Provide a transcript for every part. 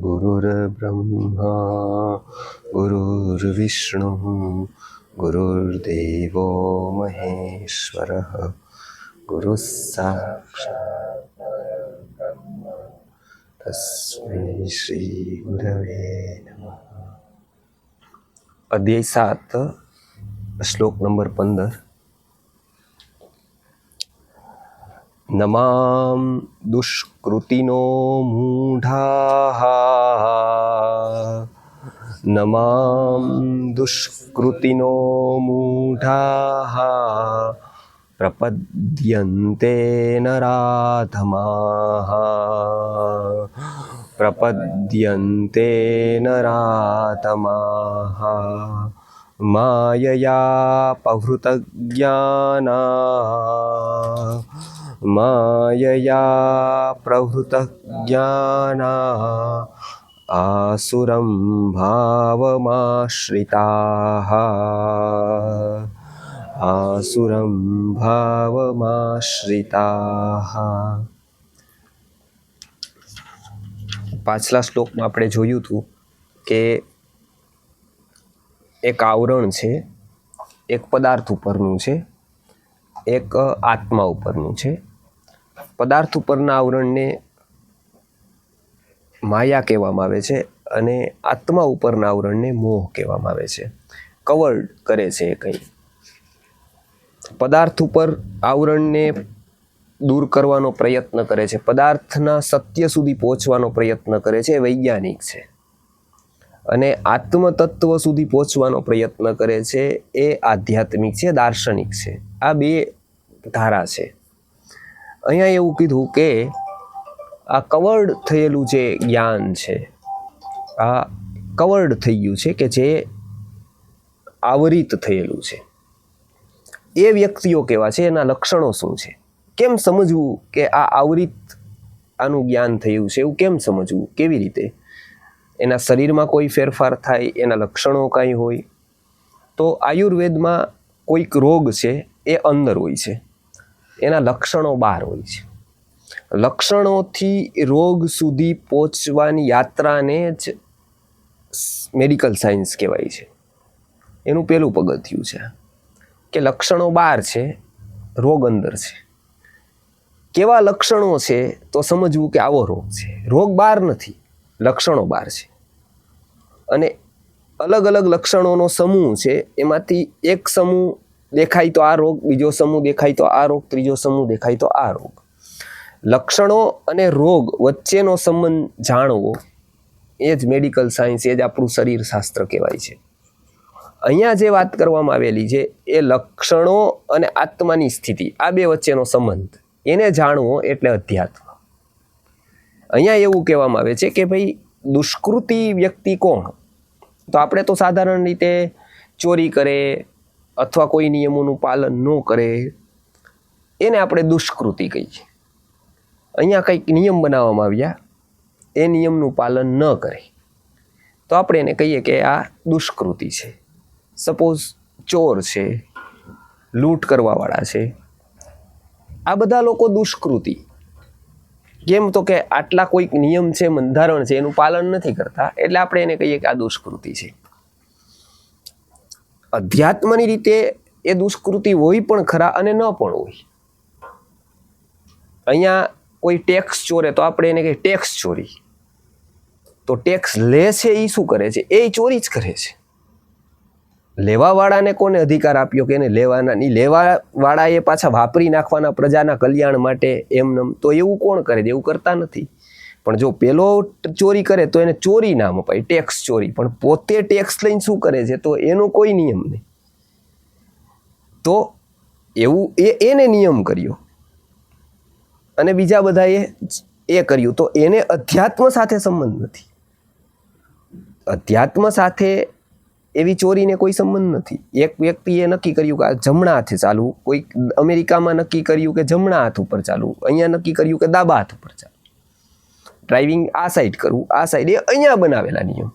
गुरुर्ब्रह्मा गुरुर्विष्णुः गुरुर्देवो महेश्वरः गुरुः साक्षात् परब्रह्म तस्मै श्री गुरवे नमः। अध्याय 7 श्लोक नंबर 15। नमां दुष्कृतिनो मूढाः नमां दुष्कृतिनो मूढाः प्रपद्यन्ते नराधमाः प्रपद्यन्ते नराधमाः मायया प्रहृतज्ञाना मायया प्रहृतज्ञाना आसुरं भावमाश्रिताः आसुरं भावमाश्रिताः। પાછલા શ્લોકમાં આપણે જોયું હતું કે એક આવરણ છે, એક પદાર્થ ઉપરનું છે, એક આત્મા ઉપરનું છે. પદાર્થ ઉપરના આવરણને માયા કહેવામાં આવે છે અને આત્મા ઉપરના આવરણને મોહ કહેવામાં આવે છે. કવર્ડ કરે છે કંઈ. પદાર્થ ઉપર આવરણને દૂર કરવાનો પ્રયત્ન કરે છે, પદાર્થના સત્ય સુધી પહોંચવાનો પ્રયત્ન કરે છે, એ વૈજ્ઞાનિક છે. અને આત્મતત્વ સુધી પહોંચવાનો પ્રયત્ન કરે છે એ આધ્યાત્મિક છે, દાર્શનિક છે. આ બે ધારા છે. અહીંયા એવું કીધું કે આ કવર્ડ થયેલું જે જ્ઞાન છે, આ કવર્ડ થઈ ગયું છે, કે જે આવરિત થયેલું છે, એ વ્યક્તિઓ કેવા છે, એના લક્ષણો શું છે, કેમ સમજવું કે આ આવરિત આનું જ્ઞાન થયું છે, એવું કેમ સમજવું, કેવી રીતે એના શરીરમાં કોઈ ફેરફાર થાય, એના લક્ષણો કાંઈ હોય. તો આયુર્વેદમાં કોઈક રોગ છે એ અંદર હોય છે, એના લક્ષણો બહાર હોય છે. લક્ષણોથી રોગ સુધી પહોંચવાની યાત્રાને જ મેડિકલ સાયન્સ કહેવાય છે. એનું પહેલું પગથિયું છે કે લક્ષણો બહાર છે, રોગ અંદર છે. કેવા લક્ષણો છે તો સમજવું કે આવો રોગ છે. રોગ બહાર નથી, લક્ષણો બહાર છે. અને અલગ અલગ લક્ષણોનો સમૂહ છે, એમાંથી એક સમૂહ દેખાય તો આ રોગ, બીજો સમૂહ દેખાય તો આ રોગ, ત્રીજો સમૂહ દેખાય તો આ રોગ. લક્ષણો અને રોગ વચ્ચેનો સંબંધ જાણવો એ જ મેડિકલ સાયન્સ, એ જ આપણું શરીર શાસ્ત્ર કહેવાય છે. અહીંયા જે વાત કરવામાં આવેલી છે એ લક્ષણો અને આત્માની સ્થિતિ, આ બે વચ્ચેનો સંબંધ, એને જાણવો એટલે અધ્યાત્મ. અહીંયા એવું કહેવામાં આવે છે કે ભાઈ દુષ્કૃતિ વ્યક્તિ કોણ? તો આપણે તો સાધારણ રીતે ચોરી કરે અથવા કોઈ નિયમોનું પાલન ન કરે એને આપણે દુષ્કૃતિ કહીએ. અહીંયા કંઈક નિયમ બનાવવામાં આવ્યા, એ નિયમનું પાલન ન કરે તો આપણે એને કહીએ કે આ દુષ્કૃતિ છે. સપોઝ ચોર છે, લૂંટ કરવાવાળા છે, આ બધા લોકો દુષ્કૃતિ. કેમ તો કે આટલા કોઈક નિયમ છે, બંધારણ છે, એનું પાલન નથી કરતા, એટલે આપણે એને કહીએ કે આ દુષ્કૃતિ છે. અધ્યાત્મની રીતે એ દુષ્કૃતિ હોય પણ ખરા અને ન પણ હોય. અહીંયા કોઈ ટેક્સ ચોરે તો આપણે એને કહીએ ટેક્સ ચોરી. તો ટેક્સ લે છે એ શું કરે છે? એ ચોરી જ કરે છે. લેવાવાળાને કોને અધિકાર આપ્યો કે એને લેવાના નહીં? લેવાવાળાએ પાછા વાપરી નાખવાના પ્રજાના કલ્યાણ માટે એમનેમ. તો એવું કોણ કરે છે? એવું કરતા નથી. પણ જો પેલો ચોરી કરે તો એને ચોરી નામ અપાય, ટેક્સ ચોરી. પણ પોતે ટેક્સ લઈને શું કરે છે તો એનો કોઈ નિયમ નહીં. તો એવું એને નિયમ કર્યો અને બીજા બધાએ એ કર્યું, તો એને અધ્યાત્મ સાથે સંબંધ નથી. અધ્યાત્મ સાથે એવી ચોરીને કોઈ સંબંધ નથી. એક વ્યક્તિએ નક્કી કર્યું કે આ જમણા હાથે ચાલવું, કોઈ અમેરિકામાં નક્કી કર્યું કે જમણા હાથ ઉપર ચાલવું, અહીંયા નક્કી કર્યું કે ડાબા હાથ ઉપર ચાલવું, ડ્રાઇવિંગ આ સાઈડ કરવું, આ સાઈડ. એ અહીંયા બનાવેલા નિયમ.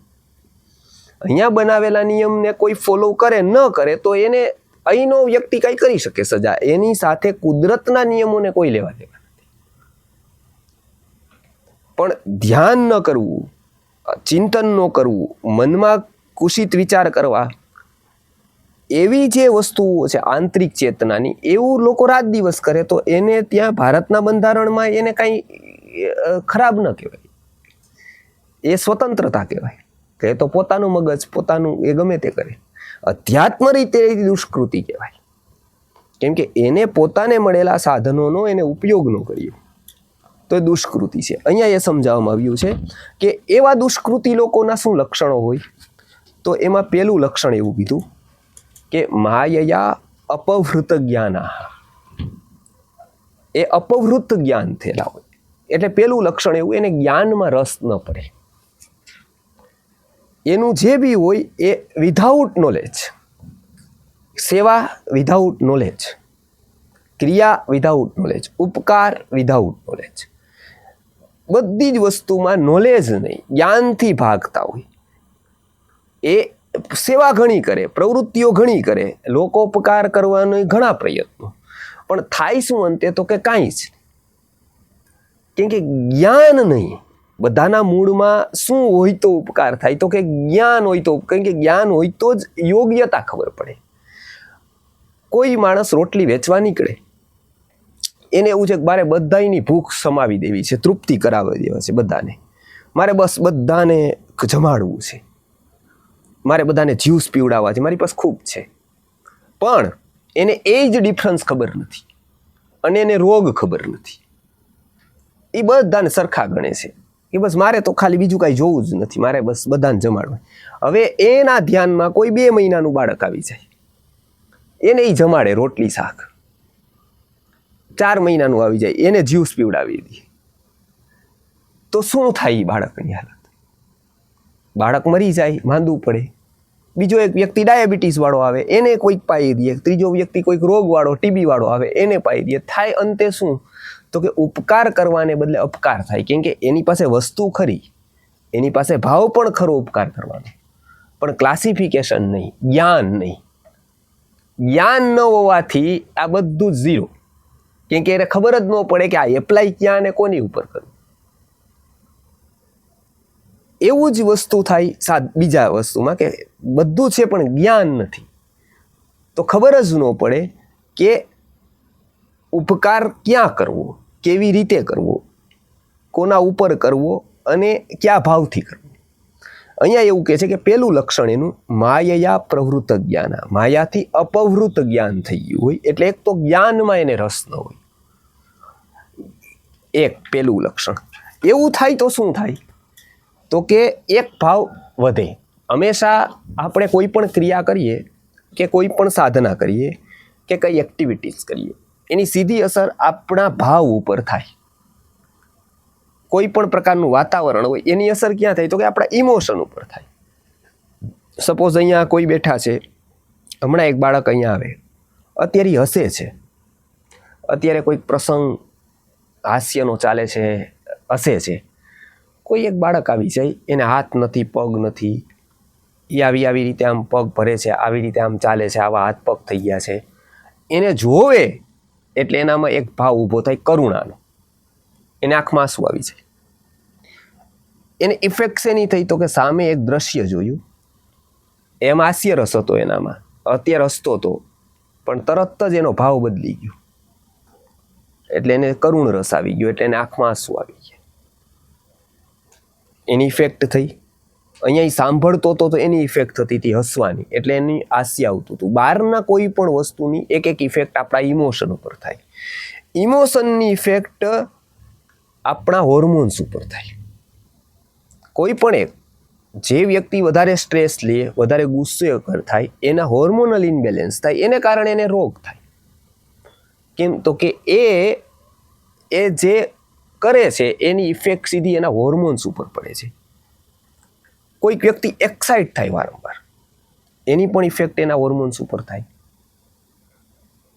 અહીંયા બનાવેલા નિયમને કોઈ ફોલો કરે ન કરે તો એને અહીંનો વ્યક્તિ કંઈ કરી શકે સજા. એની સાથે કુદરતના નિયમોને કોઈ લેવા દેવા નથી. પણ ધ્યાન ન કરવું ચિંતન ન કરવું, મનમાં કુશિત વિચાર કરવા, એવી જે વસ્તુઓ છે આંતરિક ચેતનાની, એવું લોકો રાત દિવસ કરે તો એને ત્યાં ભારતના બંધારણમાં એને કાંઈ ખરાબ ન કહેવાય, એ સ્વતંત્રતા કહેવાય કે એ તો પોતાનું મગજ પોતાનું એ ગમે તે કરે. અધ્યાત્મ રીતે દુષ્કૃતિ કહેવાય, કેમ કે એને પોતાને મળેલા સાધનોનો એને ઉપયોગ ન કર્યો તો એ દુષ્કૃતિ છે. અહીંયા એ સમજાવવામાં આવ્યું છે કે એવા દુષ્કૃતિ લોકોના શું લક્ષણો હોય, તો એમાં પહેલું લક્ષણ એવું કીધું કે માયયા અપવૃત જ્ઞાના, એ અપવૃત જ્ઞાન થયેલા હોય. એટલે પહેલું લક્ષણ એવું, એને જ્ઞાનમાં રસ ન પડે. એનું જે બી હોય એ વિધાઉટ નોલેજ, સેવા વિધાઉટ નોલેજ, ક્રિયા વિધાઉટ નોલેજ, ઉપકાર વિધાઉટ નોલેજ, બધી જ વસ્તુમાં નોલેજ નહીં, જ્ઞાનથી ભાગતા હોય. એ સેવા ઘણી કરે, પ્રવૃત્તિઓ ઘણી કરે, લોકોપકાર કરવાનો ઘણા પ્રયત્નો, પણ થાય શું અંતે, તો કે કાંઈ જ. કેમ કે જ્ઞાન નહીં. બધાના મૂળમાં શું હોય તો ઉપકાર થાય, તો કે જ્ઞાન હોય તો, કેમ કે જ્ઞાન હોય તો જ યોગ્યતા ખબર પડે. કોઈ માણસ રોટલી વેચવા નીકળે, એને એવું છે કે મારે બધાની ભૂખ સમાવી દેવી છે, તૃપ્તિ કરાવી દેવા છે બધાને, મારે બસ બધાને જમાડવું છે, મારે બધાને જ્યુસ પીવડાવવા છે, મારી પાસે ખૂબ છે. પણ એને એ જ ડિફરન્સ ખબર નથી અને એને રોગ ખબર નથી. એ બધાને સરખા ગણે છે કે બસ મારે તો ખાલી બીજું કાંઈ જોવું જ નથી, મારે બસ બધાને જમાડવું. હવે એના ધ્યાનમાં કોઈ 2 મહિનાનું બાળક આવી જાય, એને એ જમાડે રોટલી શાક. 4 મહિનાનું આવી જાય, એને જ્યુસ પીવડાવી દે, તો શું થાય બાળકની હાલત? બાળક મરી જાય, માંદું પડે. બીજો એક વ્યક્તિ ડાયાબિટીસ વાળો આવે, એને કોઈક પાઈ દે. ત્રીજો વ્યક્તિ કોઈક રોગ વાળો, ટીબી વાળો આવે, એને પાઈ દે. થાય અંતે શું, તો કે ઉપકાર કરવાને બદલે અપકાર થાય. કેમ કે એની પાસે વસ્તુ ખરી, એની પાસે ભાવ પણ ખરો ઉપકાર કરવાનો, પણ ક્લાસિફિકેશન નહીં, જ્ઞાન નહીં. જ્ઞાન ન હોવાથી આ બધું જ ઝીરો. કેમ કે એને ખબર જ ન પડે કે આ એપ્લાય ક્યાં અને કોની ઉપર કરવું. એવું જ વસ્તુ થાય બીજા વસ્તુમાં કે બધું છે પણ જ્ઞાન નથી, તો ખબર જ ન પડે કે ઉપકાર ક્યાં કરવો, કેવી રીતે કરવો, કોના ઉપર કરવો અને કયા ભાવથી કરવો. અહીંયા એવું કહે છે કે પહેલું લક્ષણ એનું માયયા પ્રવૃત્ત જ્ઞાન, માયાથી અપવૃત જ્ઞાન થઈ ગયું હોય. એટલે એક તો જ્ઞાનમાં એને રસ ન હોય, એક પહેલું લક્ષણ. એવું થાય તો શું થાય, તો કે એક ભાવ વધે. હંમેશા આપણે કોઈ પણ ક્રિયા કરીએ કે કોઈ પણ સાધના કરીએ કે કઈ એક્ટિવિટીઝ કરીએ, એની સીધી અસર આપણા ભાવ ઉપર થાય. કોઈ પણ પ્રકારનું વાતાવરણ હોય એની અસર ક્યાં થાય, તો કે આપણા ઇમોશન ઉપર થાય. સપોઝ અહીંયા કોઈ બેઠા છે, હમણાં એક બાળક અહીંયા આવે, અત્યારે હસે છે, અત્યારે કોઈક પ્રસંગ હાસ્યનો ચાલે છે, હસે છે. કોઈ એક બાળક આવી જાય, એને હાથ નથી, પગ નથી, એ આવી રીતે આમ પગ ભરે છે, આવી રીતે આમ ચાલે છે, આવા હાથ પગ થઈ ગયા છે. એને જોવે એટલે એનામાં એક ભાવ ઊભો થાય કરુણાનો, એને આંખમાં આંસુ આવી જાય. એને ઇફેક્ટ શેની થઈ, તો કે સામે એક દ્રશ્ય જોયું, એમ હાસ્ય રસ હતો એનામાં, અત્યારે હસતો હતો, પણ તરત જ એનો ભાવ બદલી ગયો, એટલે એને કરુણ રસ આવી ગયો, એટલે એને આંખમાં આંસુ આવી ગયા. એની ઇફેક્ટ થઈ. અહીંયા સાંભળતો હતો તો એની ઇફેક્ટ થતી હતી હસવાની, એટલે એની હાસ્ય આવતું હતું. બહારના કોઈ પણ વસ્તુની એક એક ઇફેક્ટ આપણા ઇમોશન ઉપર થાય. ઇમોશનની ઇફેક્ટ આપણા હોર્મોન્સ ઉપર થાય. કોઈ પણ એક જે વ્યક્તિ વધારે સ્ટ્રેસ લે, વધારે ગુસ્સે થાય, એના હોર્મોનલ ઇનબેલેન્સ થાય, એને કારણે એને રોગ થાય. કેમ, તો કે એ જે કરે છે એની ઇફેક્ટ સીધી એના હોર્મોન્સ ઉપર પડે છે. કોઈક વ્યક્તિ એક્સાઇટ થાય વારંવાર, એની પણ ઇફેક્ટ એના હોર્મોન્સ ઉપર થાય.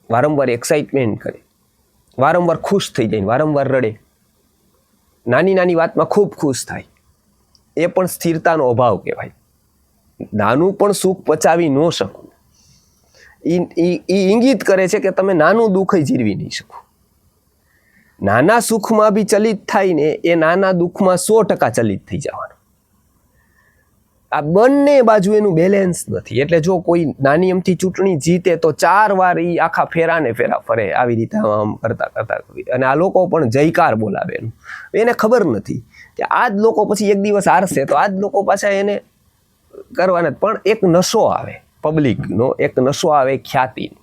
વારંવાર એક્સાઇટમેન્ટ કરે, વારંવાર ખુશ થઈ જાય, વારંવાર રડે, નાની નાની વાતમાં ખૂબ ખુશ થાય, એ પણ સ્થિરતાનો અભાવ કહેવાય. નાનું પણ સુખ પચાવી ન શકવું, એ ઇંગિત કરે છે કે તમે નાનું દુઃખ જીરવી નહીં શકો. નાના સુખમાં બી ચલિત થાય ને, એ નાના દુઃખમાં 100% ચલિત થઈ જવાનું. આ બંને બાજુ એનું બેલેન્સ નથી. એટલે જો કોઈ નાની અમથી ચૂંટણી જીતે તો 4 વાર એ આખા ફેરા ફરે, આવી રીતે આમ કરતા કરતા, અને આ લોકો પણ જયકાર બોલાવે એનું. એને ખબર નથી કે આ જ લોકો પછી એક દિવસ હારશે તો આ જ લોકો પાછા એને કરવાના. પણ એક નશો આવે પબ્લિકનો, એક નશો આવે ખ્યાતિનો,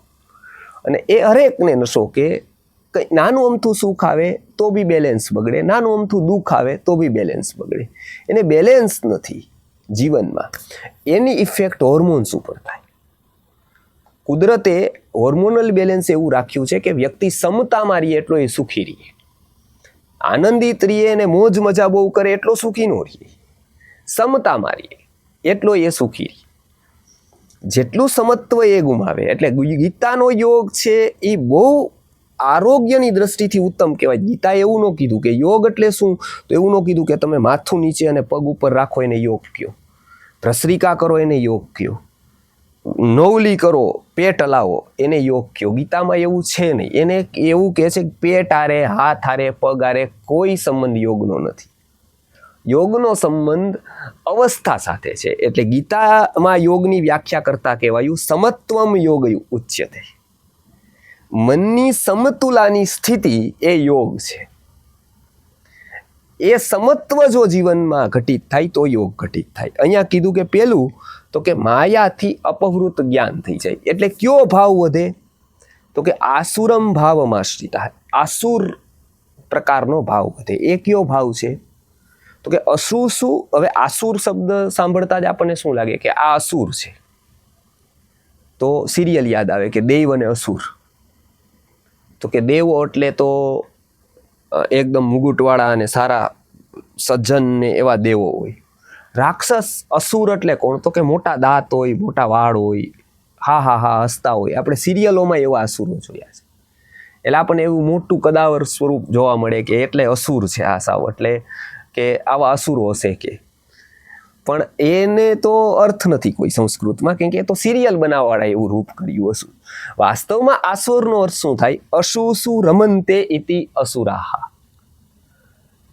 અને એ હરેકને નશો કે કંઈ નાનું અમથું સુખ આવે તો બી બેલેન્સ બગડે, નાનું અમથું દુઃખ આવે તો બી બેલેન્સ બગડે. એને બેલેન્સ નથી જીવનમાં. એની ઇફેક્ટ હોર્મોન્સ ઉપર થાય. કુદરતે હોર્મોનલ બેલેન્સ એવું રાખ્યું છે કે વ્યક્તિ સમતામાં રહીએ એટલો એ સુખી રહીએ, આનંદિત રહીએ અને મોજ મજા બહુ કરે એટલો સુખી ન રહીએ, સમતામાં રહીએ એટલો એ સુખી રહીએ. જેટલું સમત્વ એ ગુમાવે. એટલે ગીતાનો યોગ છે એ બહુ આરોગ્યની દ્રષ્ટિથી ઉત્તમ કહેવાય. ગીતાએ એવું ન કીધું કે યોગ એટલે શું, તો એવું ન કીધું કે તમે માથું નીચે અને પગ ઉપર રાખો એને યોગ કયો, ભસ્ત્રિકા કરો એને યોગ કયો, નવલી કરો, પેટ હલાવો એને યોગ કયો. ગીતામાં એવું છે નહીં. એને એવું કહે છે કે પેટ હારે, હાથ હારે, પગ હારે કોઈ સંબંધ યોગનો નથી. યોગનો સંબંધ અવસ્થા સાથે છે. એટલે ગીતામાં યોગની વ્યાખ્યા કરતા કહેવાયું સમત્વમ યોગ ઉચ્યતે. મનની સમતુલાની સ્થિતિ એ યોગ છે. એ સમત્વ જો જીવનમાં ઘટિત થાય તો યોગ ઘટિત થાય. અહીંયા કીધું કે પેલું તો કે માયાથી અપહૃત જ્ઞાન થઈ જાય. એટલે કયો ભાવ વધે, તો કે આસુરમ ભાવમાશ્રિતા, આસુર પ્રકારનો ભાવ વધે. એ કયો ભાવ છે, તો કે અસુર. હવે આસુર શબ્દ સાંભળતા જ આપણને શું લાગે કે આ અસુર છે, તો સિરિયલ યાદ આવે કે દેવ અને અસુર. તો કે દેવો એટલે તો એકદમ મુગુટવાળા અને સારા સજ્જન ને એવા દેવો હોય. રાક્ષસ અસુર એટલે કોણ, તો કે મોટા દાંત હોય, મોટા વાળ હોય, હા હા હા હસતા હોય. આપણે સિરિયલોમાં એવા અસુરો જોયા છે. એટલે આપણને એવું મોટું કદાવર સ્વરૂપ જોવા મળે કે એટલે અસુર છે આ સાવ, એટલે કે આવા અસુરો હશે કે. પણ એને તો અર્થ નથી કોઈ સંસ્કૃતમાં, કેમ કે એ તો સિરિયલ બનાવવાળા એવું રૂપ કર્યું અસુર. વાસ્તવમાં આસુરનો અર્થ શું થાય, અશુસુ રમંતે ઇતિ અસુરાહા.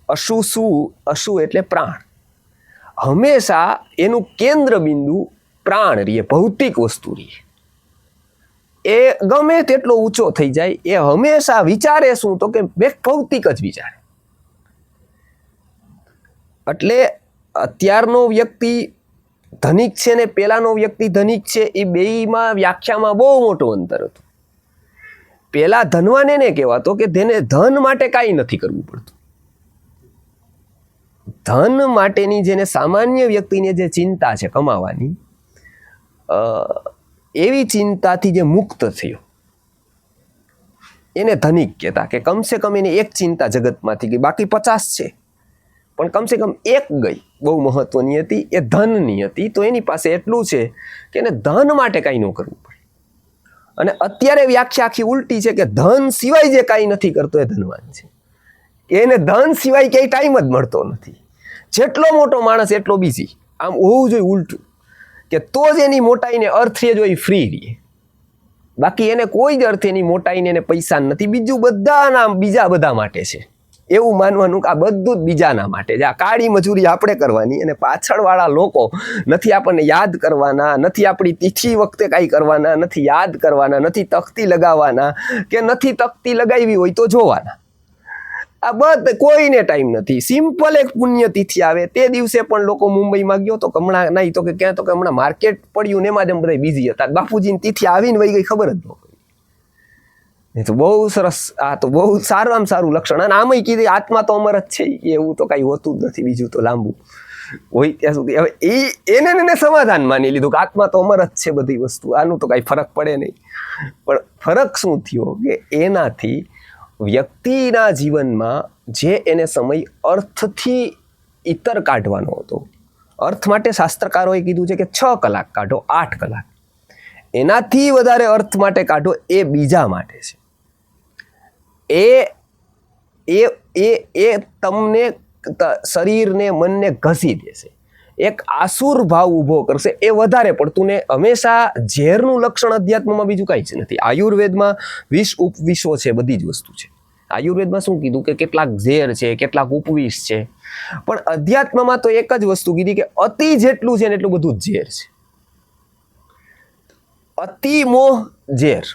અશુ એટલે પ્રાણ. હંમેશા એનું કેન્દ્ર બિંદુ પ્રાણ રહીએ, ભૌતિક વસ્તુ રહીએ. એ ગમે તેટલો ઊંચો થઈ જાય, એ હંમેશા વિચારે શું, તો કે ભૌતિક જ વિચારે. એટલે અત્યારનો વ્યક્તિ ધનિક છે ને પેલાનો વ્યક્તિ ધનિક છે, એ બેયમાં વ્યાખ્યામાં બહુ મોટું અંતર હતું. પેલા ધનવાન એને કહેવાતો કે તેને ધન માટે કાંઈ નથી કરવું પડતું. ધન માટેની જેને સામાન્ય વ્યક્તિને જે ચિંતા છે કમાવાની, એવી ચિંતાથી જે મુક્ત થયો એને ધનિક કહેતા. કે કમસે કમ એને એક ચિંતા જગતમાંથી ગઈ, બાકી 50 છે પણ કમસે કમ એક ગઈ, બહુ મહત્વની હતી, એ ધનની હતી. તો એની પાસે એટલું છે કે એને ધન માટે કાંઈ ન કરવું પડે. અને અત્યારે વ્યાખ્યા આખી ઉલટી છે કે ધન સિવાય જે કાંઈ નથી કરતો એ ધનવાન છે. એને ધન સિવાય ક્યાંય ટાઈમ જ મળતો નથી. જેટલો મોટો માણસ એટલો બીજી. આમ હોવું જોઈએ ઉલટું, કે તો જ એની મોટાઈને અર્થ એ જો એ ફ્રી રહે. બાકી એને કોઈ જ અર્થ એની મોટાઈને એને પૈસા નથી. બીજું બધાના બીજા બધા માટે છે. એવું માનવાનું કે આ બધું જ બીજાના માટે છે. આ કાળી મજૂરી આપણે કરવાની, અને પાછળવાળા લોકો નથી આપણને યાદ કરવાના, નથી આપણી તિથિ વખતે કાંઈ કરવાના, નથી યાદ કરવાના, નથી તખ્તી લગાવવાના, કે નથી તખ્તી લગાવી હોય તો જોવાના. આ બધે કોઈને ટાઈમ નથી. સિમ્પલ એક પુણ્યતિથિ આવે તે દિવસે પણ લોકો મુંબઈમાં ગયો તો હમણાં નહીં, તો કે ક્યાં, તો કે હમણાં માર્કેટ પડ્યું ને એમાં જ બધા બિઝી હતા. બાપુજીની તિથિ આવીને વહી ગઈ ખબર જ ન પડી. એ તો બહુ સરસ, આ તો બહુ સારામાં સારું લક્ષણ. અને આમાંય કીધું આત્મા તો અમર જ છે, એવું તો કાંઈ હોતું જ નથી. બીજું તો લાંબુ હોય ત્યાં સુધી. હવે એને સમાધાન માની લીધું કે આત્મા તો અમર જ છે બધી વસ્તુ, આનું તો કાંઈ ફરક પડે નહીં. પણ ફરક શું થયો કે એનાથી વ્યક્તિના જીવનમાં જે એને સમય અર્થથી ઇતર કાઢવાનો હતો, અર્થ માટે શાસ્ત્રકારોએ કીધું છે કે 6 કલાક કાઢો, 8 કલાક, એનાથી વધારે અર્થ માટે કાઢો એ બીજા માટે છે. એ તમને શરીરને મનને ઘસી દેશે, એક આસુર ભાવ ઊભો કરશે. એ વધારે પડતું ને હંમેશા ઝેરનું લક્ષણ અધ્યાત્મમાં બીજું કાંઈ જ નથી. આયુર્વેદમાં 20 ઉપવિશો છે, બધી જ વસ્તુ છે. આયુર્વેદમાં શું કીધું કે કેટલાક ઝેર છે, કેટલાક ઉપવિષ છે, પણ અધ્યાત્મમાં તો એક જ વસ્તુ કીધી કે અતિ જેટલું છે ને એટલું બધું જ ઝેર છે. અતિ મોહ ઝેર,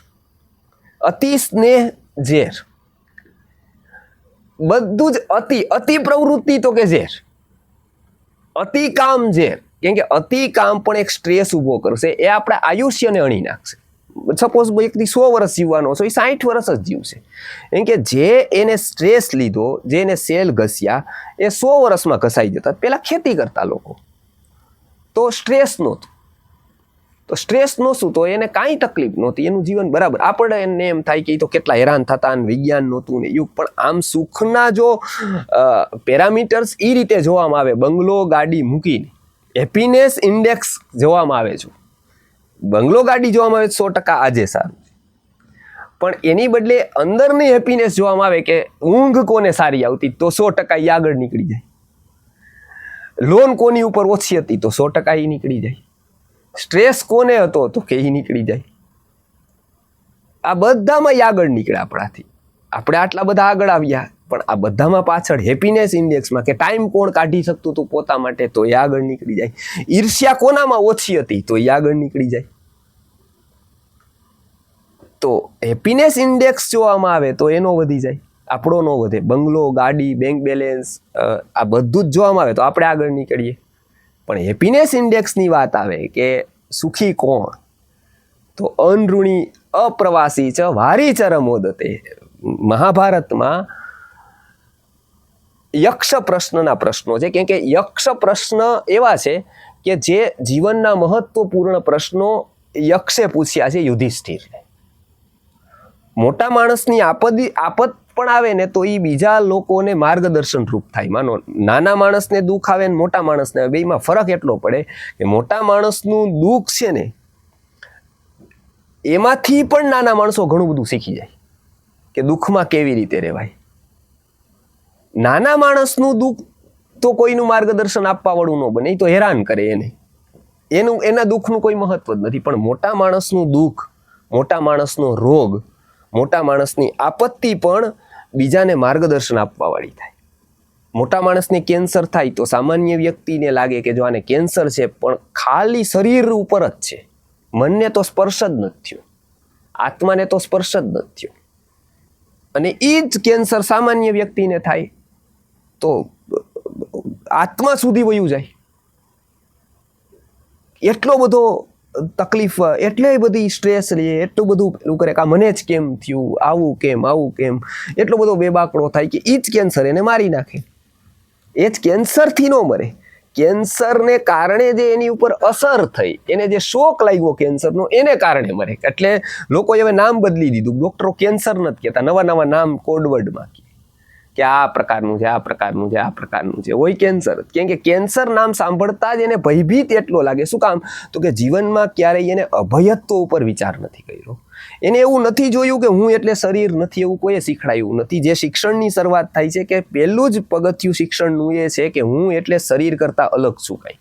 અતિ સ્નેહ ઝેર, બધું જ અતિ પ્રવૃત્તિ તો કે ઝેર, અતિ કામ ઝેર. કેમ કે અતિ કામ પણ એક સ્ટ્રેસ ઊભો કરશે, એ આપણા આયુષ્યને અણી નાખશે. સપોઝ વ્યક્તિ 100 વર્ષ જીવવાનો છે, એ 60 વર્ષ જ જીવશે. કેમ કે જે એને સ્ટ્રેસ લીધો, જે એને સેલ ઘસ્યા, એ 100 વર્ષમાં ઘસાઈ જતા. પેલા ખેતી કરતા લોકો તો સ્ટ્રેસ નહોતું, તો સ્ટ્રેસ નો શું, તો એને કાંઈ તકલીફ નહોતી, એનું જીવન બરાબર. આપણે એને એમ થાય કે એ તો કેટલા હેરાન થતા, અને વિજ્ઞાન નહોતું ને યુગ. પણ આમ સુખના જો પેરામીટર્સ એ રીતે જોવામાં આવે, બંગલો ગાડી મૂકીને હેપીનેસ ઇન્ડેક્સ જોવામાં આવે છે. બંગલો ગાડી જોવામાં આવે 100% આજે સારું, પણ એની બદલે અંદરની હેપીનેસ જોવામાં આવે કે ઊંઘ કોને સારી આવતી, તો 100% એ આગળ નીકળી જાય. લોન કોની ઉપર ઓછી હતી, તો 100% એ નીકળી જાય. સ્ટ્રેસ કોને હતો, તો કે એ નીકળી જાય. આ બધામાં આગળ નીકળે આપણાથી. આપણે આટલા બધા આગળ આવ્યા, પણ આ બધામાં પાછળ હેપીનેસ ઇન્ડેક્સમાં કે ટાઈમ કોણ કાઢી શકતું હતું પોતા માટે, તો એ આગળ નીકળી જાય. ઈર્ષ્યા કોનામાં ઓછી હતી, તો એ આગળ નીકળી જાય. તો હેપીનેસ ઇન્ડેક્સ જોવામાં આવે તો એનો વધી જાય, આપણો નો વધે. બંગલો, ગાડી, બેંક બેલેન્સ, આ બધું જ જોવામાં આવે તો આપણે આગળ નીકળીએ. પણ હેપીનેસ ઇન્ડેક્સની વાત આવે કે સુખી કોણ, તો અનઋણી અપ્રવાસી ચ વારી ચરમોદતે. મહાભારતમાં યક્ષ પ્રશ્નના પ્રશ્નો છે. કેમ કે યક્ષ પ્રશ્ન એવા છે કે જે જીવનના મહત્વપૂર્ણ પ્રશ્નો યક્ષે પૂછ્યા છે યુધિષ્ઠિરને. મોટા માણસની આપત પણ આવે ને તો એ બીજા લોકોને માર્ગદર્શન રૂપ થાય. માનો નાના માણસને દુઃખ આવે ને મોટા માણસને આવે, બેમાં ફરક એટલો પડે કે મોટા માણસનું દુઃખ છે ને એમાંથી પણ નાના માણસો ઘણું બધું શીખી જાય કે દુઃખમાં કેવી રીતે રહેવાય. નાના માણસનું દુઃખ તો કોઈનું માર્ગદર્શન આપવા વાળું ન બને, એ તો હેરાન કરે એને, એના દુઃખનું કોઈ મહત્વ જ નથી. પણ મોટા માણસનું દુઃખ, મોટા માણસનો રોગ, મોટા માણસની આપત્તિ પણ બીજાને માર્ગદર્શન આપવા વાળી થાય. મોટા માણસને કેન્સર થાય તો સામાન્ય વ્યક્તિને લાગે કે જો આને કેન્સર છે, પણ ખાલી શરીર ઉપર જ છે, મનને તો સ્પર્શ જ નથી થયો, આત્માને તો સ્પર્શ જ નથી થયો. અને એ જ કેન્સર સામાન્ય વ્યક્તિને થાય તો આત્મા સુધી વયું જાય. એટલો બધો તકલીફ, એટલે બધી સ્ટ્રેસ લે, એટલું બધું પેલું કરે કે આ મને જ કેમ થયું, આવું કેમ, એટલો બધો બેબાકડો થાય કે એ જ કેન્સર એને મારી નાખે. એ જ કેન્સરથી ન મરે, કેન્સરને કારણે જે એની ઉપર અસર થઈ, એને જે શોક લાગ્યો કેન્સરનો, એને કારણે મરે. એટલે લોકોએ હવે નામ બદલી દીધું, ડોક્ટરો કેન્સર નથી કહેતા, નવા નામ કોડવર્ડમાં કે આ પ્રકારનું છે, આ પ્રકારનું છે, આ પ્રકારનું છે, હોય કેન્સર. કેમ કે કેન્સર નામ સાંભળતા જ એને ભયભીત એટલો લાગે. શું કામ, તો કે જીવનમાં ક્યારેય એને અભયત્વ ઉપર વિચાર નથી કર્યો. એને એવું નથી જોયું કે હું એટલે શરીર નથી, એવું કોઈએ શીખડાયું નથી. જે શિક્ષણની શરૂઆત થાય છે કે પહેલું જ પગથિયું શિક્ષણનું એ છે કે હું એટલે શરીર કરતાં અલગ છું. કાંઈ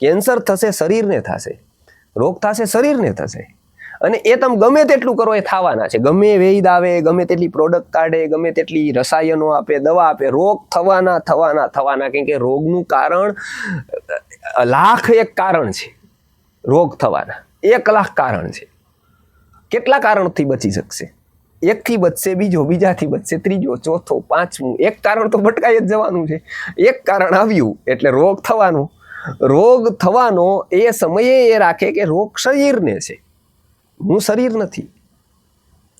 કેન્સર થશે શરીરને થશે, રોગ થશે શરીરને થશે, અને એ તમે ગમે તેટલું કરો એ થવાના છે. ગમે વૈદ આવે, ગમે તેટલી પ્રોડક્ટ કાઢે, ગમે તેટલી રસાયણો આપે, દવા આપે, રોગ થવાના. કેમ કે રોગનું કારણ 1,00,001 કારણ છે. રોગ થવાના 1,00,000 કારણ છે. કેટલા કારણથી બચી શકશે? એકથી બચશે, બીજાથી બચશે, ત્રીજો, ચોથો, પાંચમું. એક કારણ તો ભટકાઈ જ જવાનું છે. એક કારણ આવ્યું એટલે રોગ થવાનો. રોગ થવાનો એ સમયે એ રાખે કે રોગ શરીરને છે, હું શરીર નથી.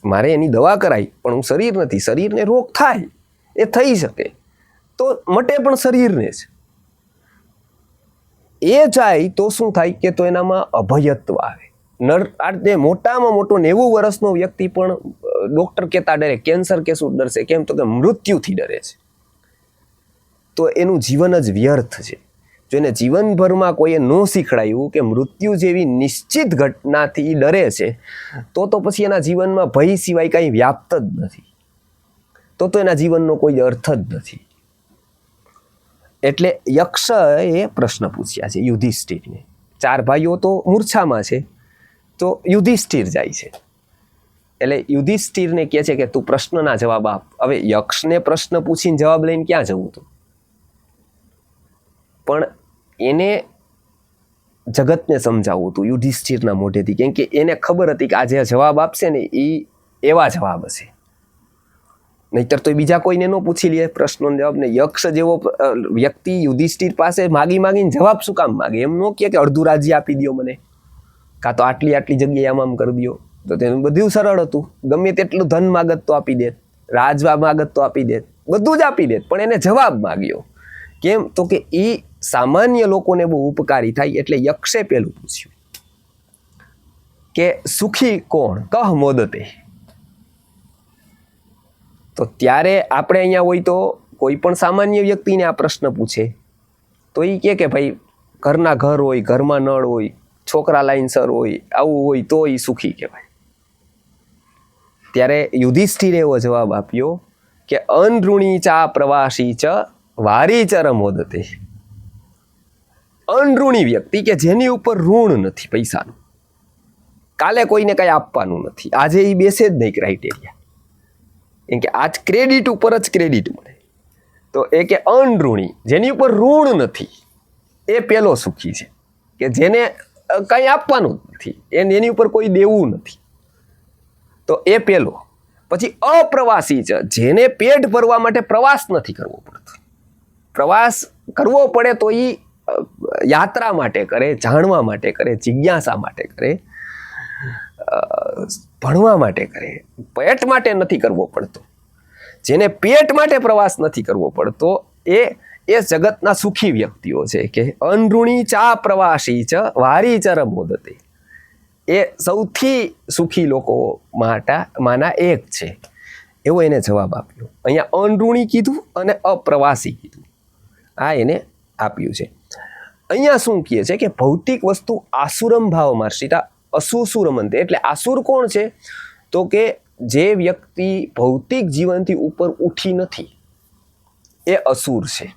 મારે એની દવા કરાય, પણ હું શરીર નથી. શરીરને રોગ થાય, એ થઈ શકે, તો મટે પણ શરીરને જ. એ જાય તો શું થાય કે તો એનામાં અભયત્વ આવે. મોટામાં મોટો 90 વર્ષનો વ્યક્તિ પણ ડોક્ટર કહેતા ડરે, કેન્સર કેસું ડરશે. કેમ, તો કે મૃત્યુથી ડરે છે. તો એનું જીવન જ વ્યર્થ છે. જો એને જીવનભરમાં કોઈએ ન શીખડાયું કે મૃત્યુ જેવી નિશ્ચિત ઘટનાથી ડરે છે, તો પછી એના જીવનમાં ભય સિવાય કાંઈ વ્યાપ્ત જ નથી. તો એના જીવનનો કોઈ અર્થ જ નથી. એટલે યક્ષએ પ્રશ્ન પૂછ્યા છે યુધિષ્ઠિરને. 4 ભાઈઓ તો મૂર્છામાં છે, તો યુધિષ્ઠિર જાય છે એટલે યુધિષ્ઠિરને કહે છે કે તું પ્રશ્નના જવાબ આપ. હવે યક્ષને પ્રશ્ન પૂછીને જવાબ લઈને ક્યાં જવું હતું? પણ એને જગતને સમજાવવું હતું યુધિષ્ઠિરના મોઢેથી, કેમ કે એને ખબર હતી કે આ જે જવાબ આપશે ને એ એવા જવાબ હશે, નહીતર તો બીજા કોઈને ન પૂછી લે પ્રશ્નોનો જવાબ. ને યક્ષ જેવો વ્યક્તિ યુધિષ્ઠિર પાસે માગીને જવાબ શું કામ માગે? એમ ન કહે કે અડધું રાજ્ય આપી દો મને, કાં તો આટલી જગ્યાએ આમ કરી દો. તો તેનું બધું સરળ હતું, ગમે તેટલું ધન માગત તો આપી દે, રાજવા માગત તો આપી દે, બધું જ આપી દે, પણ એને જવાબ માગ્યો. કેમ? તો કે એ સામાન્ય લોકોને બહુ ઉપકારી થાય. એટલે યક્ષે પેલું પૂછ્યું કે સુખી કોણ? કહ મોદતે. તો ત્યારે આપણે અહીંયા હોય તો કોઈ પણ સામાન્ય વ્યક્તિને આ પ્રશ્ન પૂછે તો એ કે ભાઈ ઘરના ઘર હોય, ઘરમાં નળ હોય, છોકરા લાઈનસર હોય, આવું હોય તો એ સુખી કહેવાય. ત્યારે યુધિષ્ઠિરે એવો જવાબ આપ્યો કે અનઋણી ચા પ્રવાસી ચ વારીચર મોદતે. અનઋણી વ્યક્તિ કે જેની ઉપર ઋણ નથી પૈસાનું, કાલે કોઈને કઈ આપવાનું નથી, આજે એ બેસે જ નહીં ક્રાઇટેરિયા, એમ કે આજ ક્રેડિટ ઉપર જ ક્રેડિટ મળે. તો એ કે અનઋણી, જેની ઉપર ઋણ નથી, એ પેલો સુખી છે કે જેને કંઈ આપવાનું જ નથી, એની ઉપર કોઈ દેવું નથી, તો એ પેલો. પછી અપ્રવાસી છે, જેને પેટ ભરવા માટે પ્રવાસ નથી કરવો પડતો. પ્રવાસ કરવો પડે તો એ યાત્રા માટે કરે, જાણવા માટે કરે, જિજ્ઞાસા માટે કરે, ભણવા માટે કરે, પેટ માટે નથી કરવો પડતો. જેને પેટ માટે પ્રવાસ નથી કરવો પડતો એ જગતના સુખી વ્યક્તિઓ છે. કે અનઋણી ચા પ્રવાસી ચ વારીચર મોદતે. એ સૌથી સુખી લોકો માના એક છે, એવો એને જવાબ આપ્યો. અહીંયા અનઋણી કીધું અને અપ્રવાસી કીધું, આ એને આપ્યું છે. અહીંયા શું કહે છે કે ભૌતિક વસ્તુ આસુરમ ભાવ માર્ષિતા અસુસુરમંતે. એટલે આસુર કોણ છે? તો કે જે વ્યક્તિ ભૌતિક જીવનથી ઉપર ઉઠી નથી એ અસુર છે.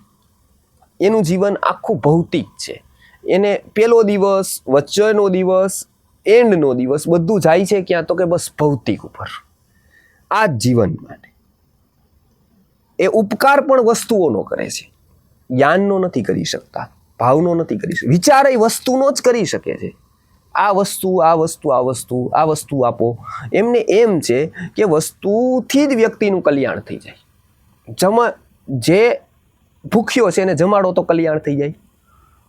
એનું જીવન આખું ભૌતિક છે. એને પેલો દિવસ, વચ્ચેનો દિવસ, એન્ડનો દિવસ બધું જાય છે ક્યાં? તો કે બસ ભૌતિક ઉપર, આ જ જીવન માટે. એ ઉપકાર પણ વસ્તુઓનો કરે છે, જ્ઞાનનો નથી કરી શકતા, ભાવનો નથી કરી શકતા. વિચાર એ વસ્તુનો જ કરી શકે છે. આ વસ્તુ, આ વસ્તુ, આ વસ્તુ, આ વસ્તુ આપો. એમને એમ છે કે વસ્તુથી જ વ્યક્તિનું કલ્યાણ થઈ જાય. જે ભૂખ્યો છે એને જમાડો તો કલ્યાણ થઈ જાય.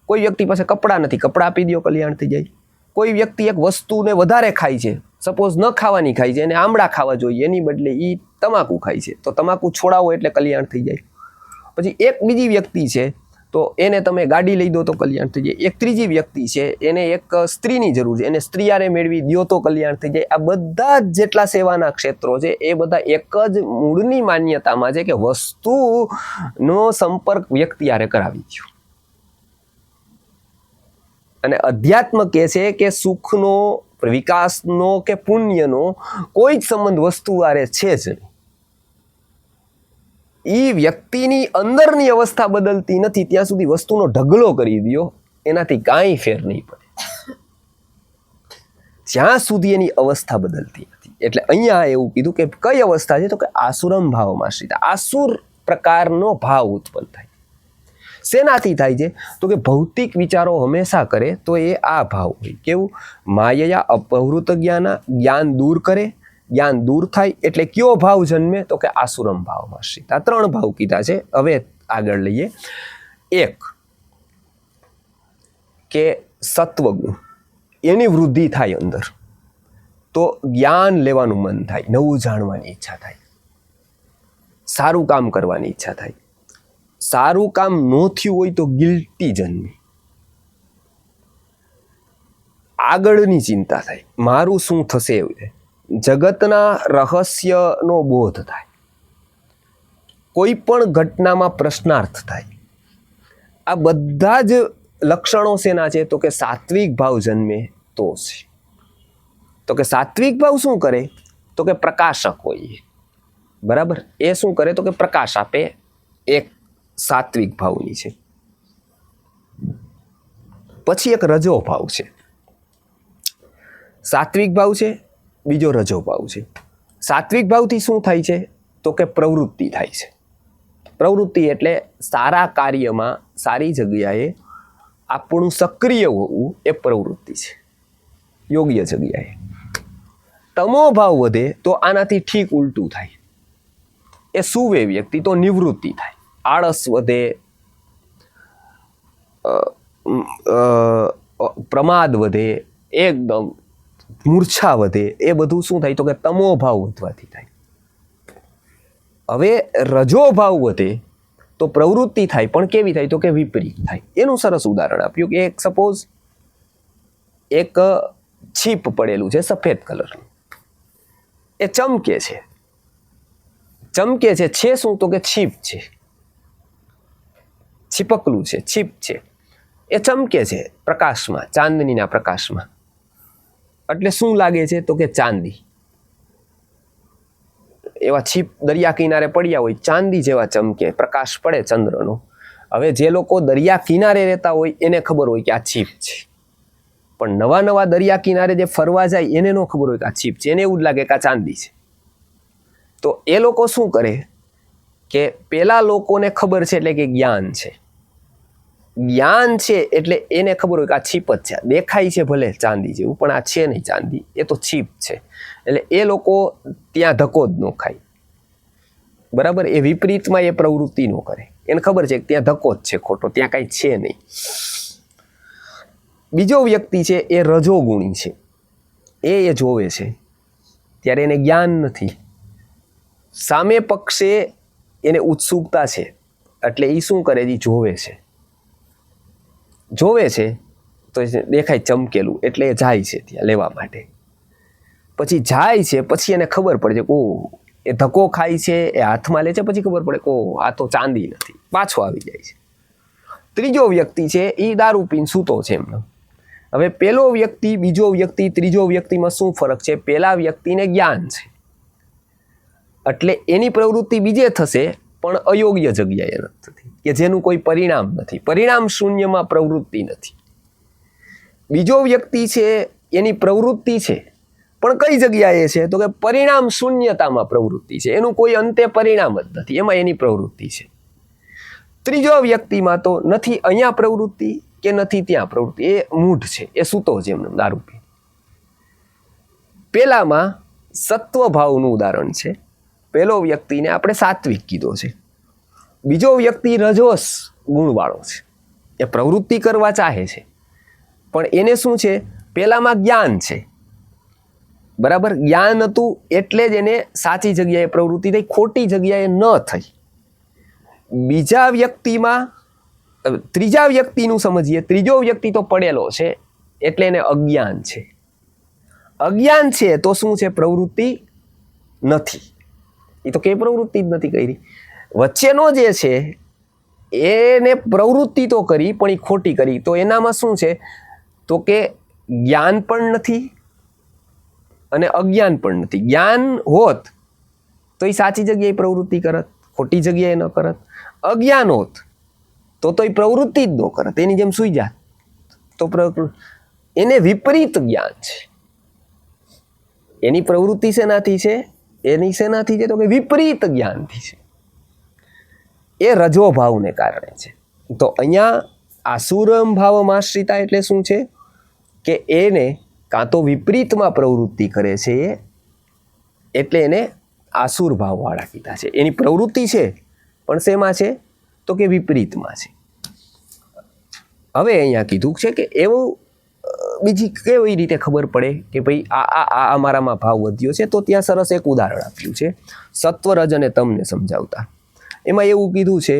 કોઈ વ્યક્તિ પાસે કપડાં નથી, કપડાં આપી દો, કલ્યાણ થઈ જાય. કોઈ વ્યક્તિ એક વસ્તુને વધારે ખાય છે, સપોઝ ન ખાવાની ખાય છે, એને આમળા ખાવા જોઈએ, એની બદલે એ તમાકુ ખાય છે, તો તમાકુ છોડાવો એટલે કલ્યાણ થઈ જાય. પછી એક બીજી વ્યક્તિ છે તો એને તમે ગાડી લઈ દો તો કલ્યાણ થઈ જાય. એક ત્રીજી વ્યક્તિ છે, એને એક સ્ત્રીની જરૂર છે, એને સ્ત્રીયારે મેળવી દો તો કલ્યાણ થઈ જાય. આ બધા જ જેટલા સેવાના ક્ષેત્રો છે એ બધા એક જ મૂળની માન્યતામાં છે કે વસ્તુનો સંપર્ક વ્યક્તિ હારે કરાવી દો. અને અધ્યાત્મ કહે છે કે સુખનો, વિકાસનો કે પુણ્યનો કોઈ જ સંબંધ વસ્તુ હારે છે જ નહીં. એ વ્યક્તિની અંદરની અવસ્થા બદલતી નથી ત્યાં સુધી વસ્તુનો ઢગલો કરી દો, એનાથી કાંઈ ફેર નહીં પડે, જ્યાં સુધી એની અવસ્થા બદલતી નથી. એટલે અહીંયા એવું કીધું કે કઈ અવસ્થા છે? તો કે આસુરમ ભાવમાં શ્રીતા, આસુર પ્રકારનો ભાવ ઉત્પન્ન થાય. શેનાથી થાય છે? તો કે ભૌતિક વિચારો હંમેશા કરે તો એ આ ભાવ હોય. કેવું? માયા અપહૃત જ્ઞાન દૂર કરે, જ્ઞાન દૂર થાય એટલે કયો ભાવ જન્મે? તો કે આસુરમ ભાવમાં શ્રીત. આ 3 ભાવ કીધા છે. હવે આગળ લઈએ. એક કે સત્વગુણ, એની વૃદ્ધિ થાય અંદર, તો જ્ઞાન લેવાનું મન થાય, નવું જાણવાની ઈચ્છા થાય, સારું કામ કરવાની ઈચ્છા થાય. સારું કામ ન થયું હોય તો ગિલ્ટી જન્મે, આગળની ચિંતા થાય, મારું શું થશે એવું, જગતના રહસ્યનો બોધ થાય, કોઈ પણ ઘટનામાં પ્રશ્નાર્થ થાય. આ બધા જ લક્ષણો શેના છે? તો કે સાત્વિક ભાવ જન્મે તો છે. તો કે સાત્વિક ભાવ શું કરે? તો કે પ્રકાશક હોય, બરાબર. એ શું કરે? તો કે પ્રકાશ આપે. એક સાત્વિક ભાવની છે. પછી એક રજો ભાવ છે. સાત્વિક ભાવ છે, બીજો રજો ભાવ છે. સાત્વિક ભાવથી શું થાય છે? તો કે પ્રવૃત્તિ થાય છે. પ્રવૃત્તિ એટલે સારા કાર્યમાં, સારી જગ્યાએ આપણું સક્રિય હોવું એ પ્રવૃત્તિ છે, યોગ્ય જગ્યાએ. તમો ભાવ વધે તો આનાથી ઠીક ઉલટું થાય. એ સુવે વ્યક્તિ તો નિવૃત્તિ થાય. આળસ વધે, પ્રમાદ વધે, એકદમ મૂર્છા વધે. એ બધું શું થાય? તો કે તમો ભાવ વધવાથી થાય. હવે રજો ભાવ વધે તો પ્રવૃત્તિ થાય, પણ કેવી થાય? તો કે વિપરીત થાય. એનું સરસ ઉદાહરણ આપ્યું કે એક સપોઝ એક છીપ પડેલું છે સફેદ કલરનું, એ ચમકે છે. ચમકે છે શું? તો કે છીપ છે, છીપકલું છે, છીપ છે. એ ચમકે છે પ્રકાશમાં, ચાંદનીના પ્રકાશમાં. એટલે શું લાગે છે? તો કે ચાંદી. એવા છીપ દરિયા કિનારે પડ્યા હોય, ચાંદી જેવા ચમકે, પ્રકાશ પડે ચંદ્રનો. હવે જે લોકો દરિયા કિનારે રહેતા હોય એને ખબર હોય કે આ છીપ છે, પણ નવા નવા દરિયા કિનારે જે ફરવા જાય એને ન ખબર હોય કે આ છીપ છે. એને એવું જ લાગે કે આ ચાંદી છે. તો એ લોકો શું કરે કે પેલા લોકોને ખબર છે એટલે કે જ્ઞાન છે. જ્ઞાન છે એટલે એને ખબર હોય કે આ છીપ જ છે, દેખાય છે ભલે ચાંદી જેવું, પણ આ છે નહીં ચાંદી, એ તો છીપ છે. એટલે એ લોકો ત્યાં ધક્કો જ ન ખાય. બરાબર? એ વિપરીતમાં એ પ્રવૃત્તિ ન કરે. એને ખબર છે કે ત્યાં ધક્કો જ છે ખોટો, ત્યાં કાંઈ છે નહીં. બીજો વ્યક્તિ છે એ રજોગુણી છે. એ જોવે છે ત્યારે એને જ્ઞાન નથી. સામે પક્ષે એને ઉત્સુકતા છે, એટલે એ શું કરે? એ જોવે છે. જોવે છે તો દેખાય ચમકેલું, એટલે એ જાય છે ત્યાં લેવા માટે. પછી જાય છે, પછી એને ખબર પડે છે, ઓહ, એ ધક્કો ખાય છે, એ હાથમાં લે છે, પછી ખબર પડે કે ઓહ, આ તો ચાંદી નથી, પાછો આવી જાય છે. ત્રીજો વ્યક્તિ છે એ દારૂ પીને સૂતો છે એમનો. હવે પેલો વ્યક્તિ, બીજો વ્યક્તિ, ત્રીજો વ્યક્તિમાં શું ફરક છે? પેલા વ્યક્તિને જ્ઞાન છે એટલે એની પ્રવૃત્તિ બીજે થશે, પણ અયોગ્ય જગ્યાએ નથી થતી, કે જેનું કોઈ પરિણામ નથી. પરિણામ શૂન્યમાં પ્રવૃત્તિ નથી. બીજો વ્યક્તિ છે એની પ્રવૃત્તિ છે, પણ કઈ જગ્યાએ છે? તો કે પરિણામ શૂન્યતામાં પ્રવૃત્તિ છે. એનું કોઈ અંતે પરિણામ જ નથી, એમાં એની પ્રવૃત્તિ છે. ત્રીજો વ્યક્તિમાં તો નથી અહીંયા પ્રવૃત્તિ કે નથી ત્યાં પ્રવૃત્તિ. એ મૂઢ છે, એ સૂતો છે એમને દારૂ પી. પેલામાં સત્વ ભાવનું ઉદાહરણ છે. પેલો વ્યક્તિને આપણે સાત્વિક કીધો છે. બીજો વ્યક્તિ રજોસ ગુણવાળો છે, એ પ્રવૃત્તિ કરવા ચાહે છે, પણ એને શું છે? પેલામાં જ્ઞાન છે. બરાબર? જ્ઞાન હતું એટલે જ એને સાચી જગ્યાએ પ્રવૃત્તિ થઈ, ખોટી જગ્યાએ ન થઈ. બીજા વ્યક્તિમાં, ત્રીજા વ્યક્તિનું સમજીએ. ત્રીજો વ્યક્તિ તો પડેલો છે એટલે એને અજ્ઞાન છે. અજ્ઞાન છે તો શું છે? પ્રવૃત્તિ નથી. એ તો કઈ પ્રવૃત્તિ જ નથી કરી. વચ્ચેનો જે છે એને પ્રવૃત્તિ તો કરી, પણ એ ખોટી કરી. તો એનામાં શું છે? તો કે જ્ઞાન પણ નથી અને અજ્ઞાન પણ નથી. જ્ઞાન હોત તો એ સાચી જગ્યાએ પ્રવૃત્તિ કરત, ખોટી જગ્યાએ ન કરત. અજ્ઞાન હોત તો એ પ્રવૃત્તિ જ ન કરત, એની જેમ સૂઈ જાત. તો એને વિપરીત જ્ઞાન છે. એની પ્રવૃત્તિ શેનાથી છે? એની શેનાથી છે? તો કે વિપરીત જ્ઞાનથી છે. એ રજો ભાવને કારણે છે. તો અહીંયા આસુરમ ભાવમાં આશ્રિતા એટલે શું છે? કે એને કાં તો વિપરીતમાં પ્રવૃત્તિ કરે છે, એટલે એને આસુર ભાવવાળા કીધા છે. એની પ્રવૃત્તિ છે પણ શેમાં છે? તો કે વિપરીતમાં છે. હવે અહીંયા કીધું છે કે એવું બીજી કેવી રીતે ખબર પડે કે ભાઈ આ અમારામાં ભાવ વધ્યો છે? તો ત્યાં સરસ એક ઉદાહરણ આપ્યું છે સત્વરજ અને તમને સમજાવતા. એમાં એવું કીધું છે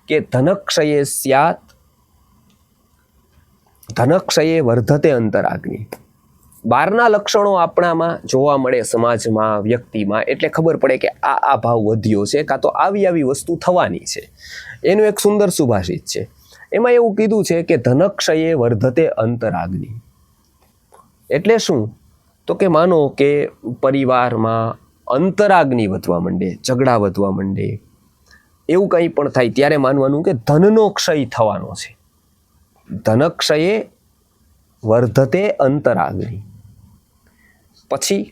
કે ધનક્ષયે સ્યાત, ધનક્ષયે વર્ધતે અંતરાગ્નિ. બહારના લક્ષણો આપણામાં જોવા મળે, સમાજમાં, વ્યક્તિમાં, એટલે ખબર પડે કે આ ભાવ વધ્યો છે, કાં તો આવી વસ્તુ થવાની છે. એનું એક સુંદર સુભાષિત છે. એમાં એવું કીધું છે કે ધનક્ષયે વર્ધતે અંતરાગ્નિ. એટલે શું? તો કે માનો કે પરિવારમાં અંતરાગ્નિ વધવા માંડે, ઝઘડા વધવા માંડે, એવું કંઈ પણ થાય ત્યારે માનવાનું કે ધનનો ક્ષય થવાનો છે. ધનક્ષયે વર્ધતે અંતરાગ્નિ. પછી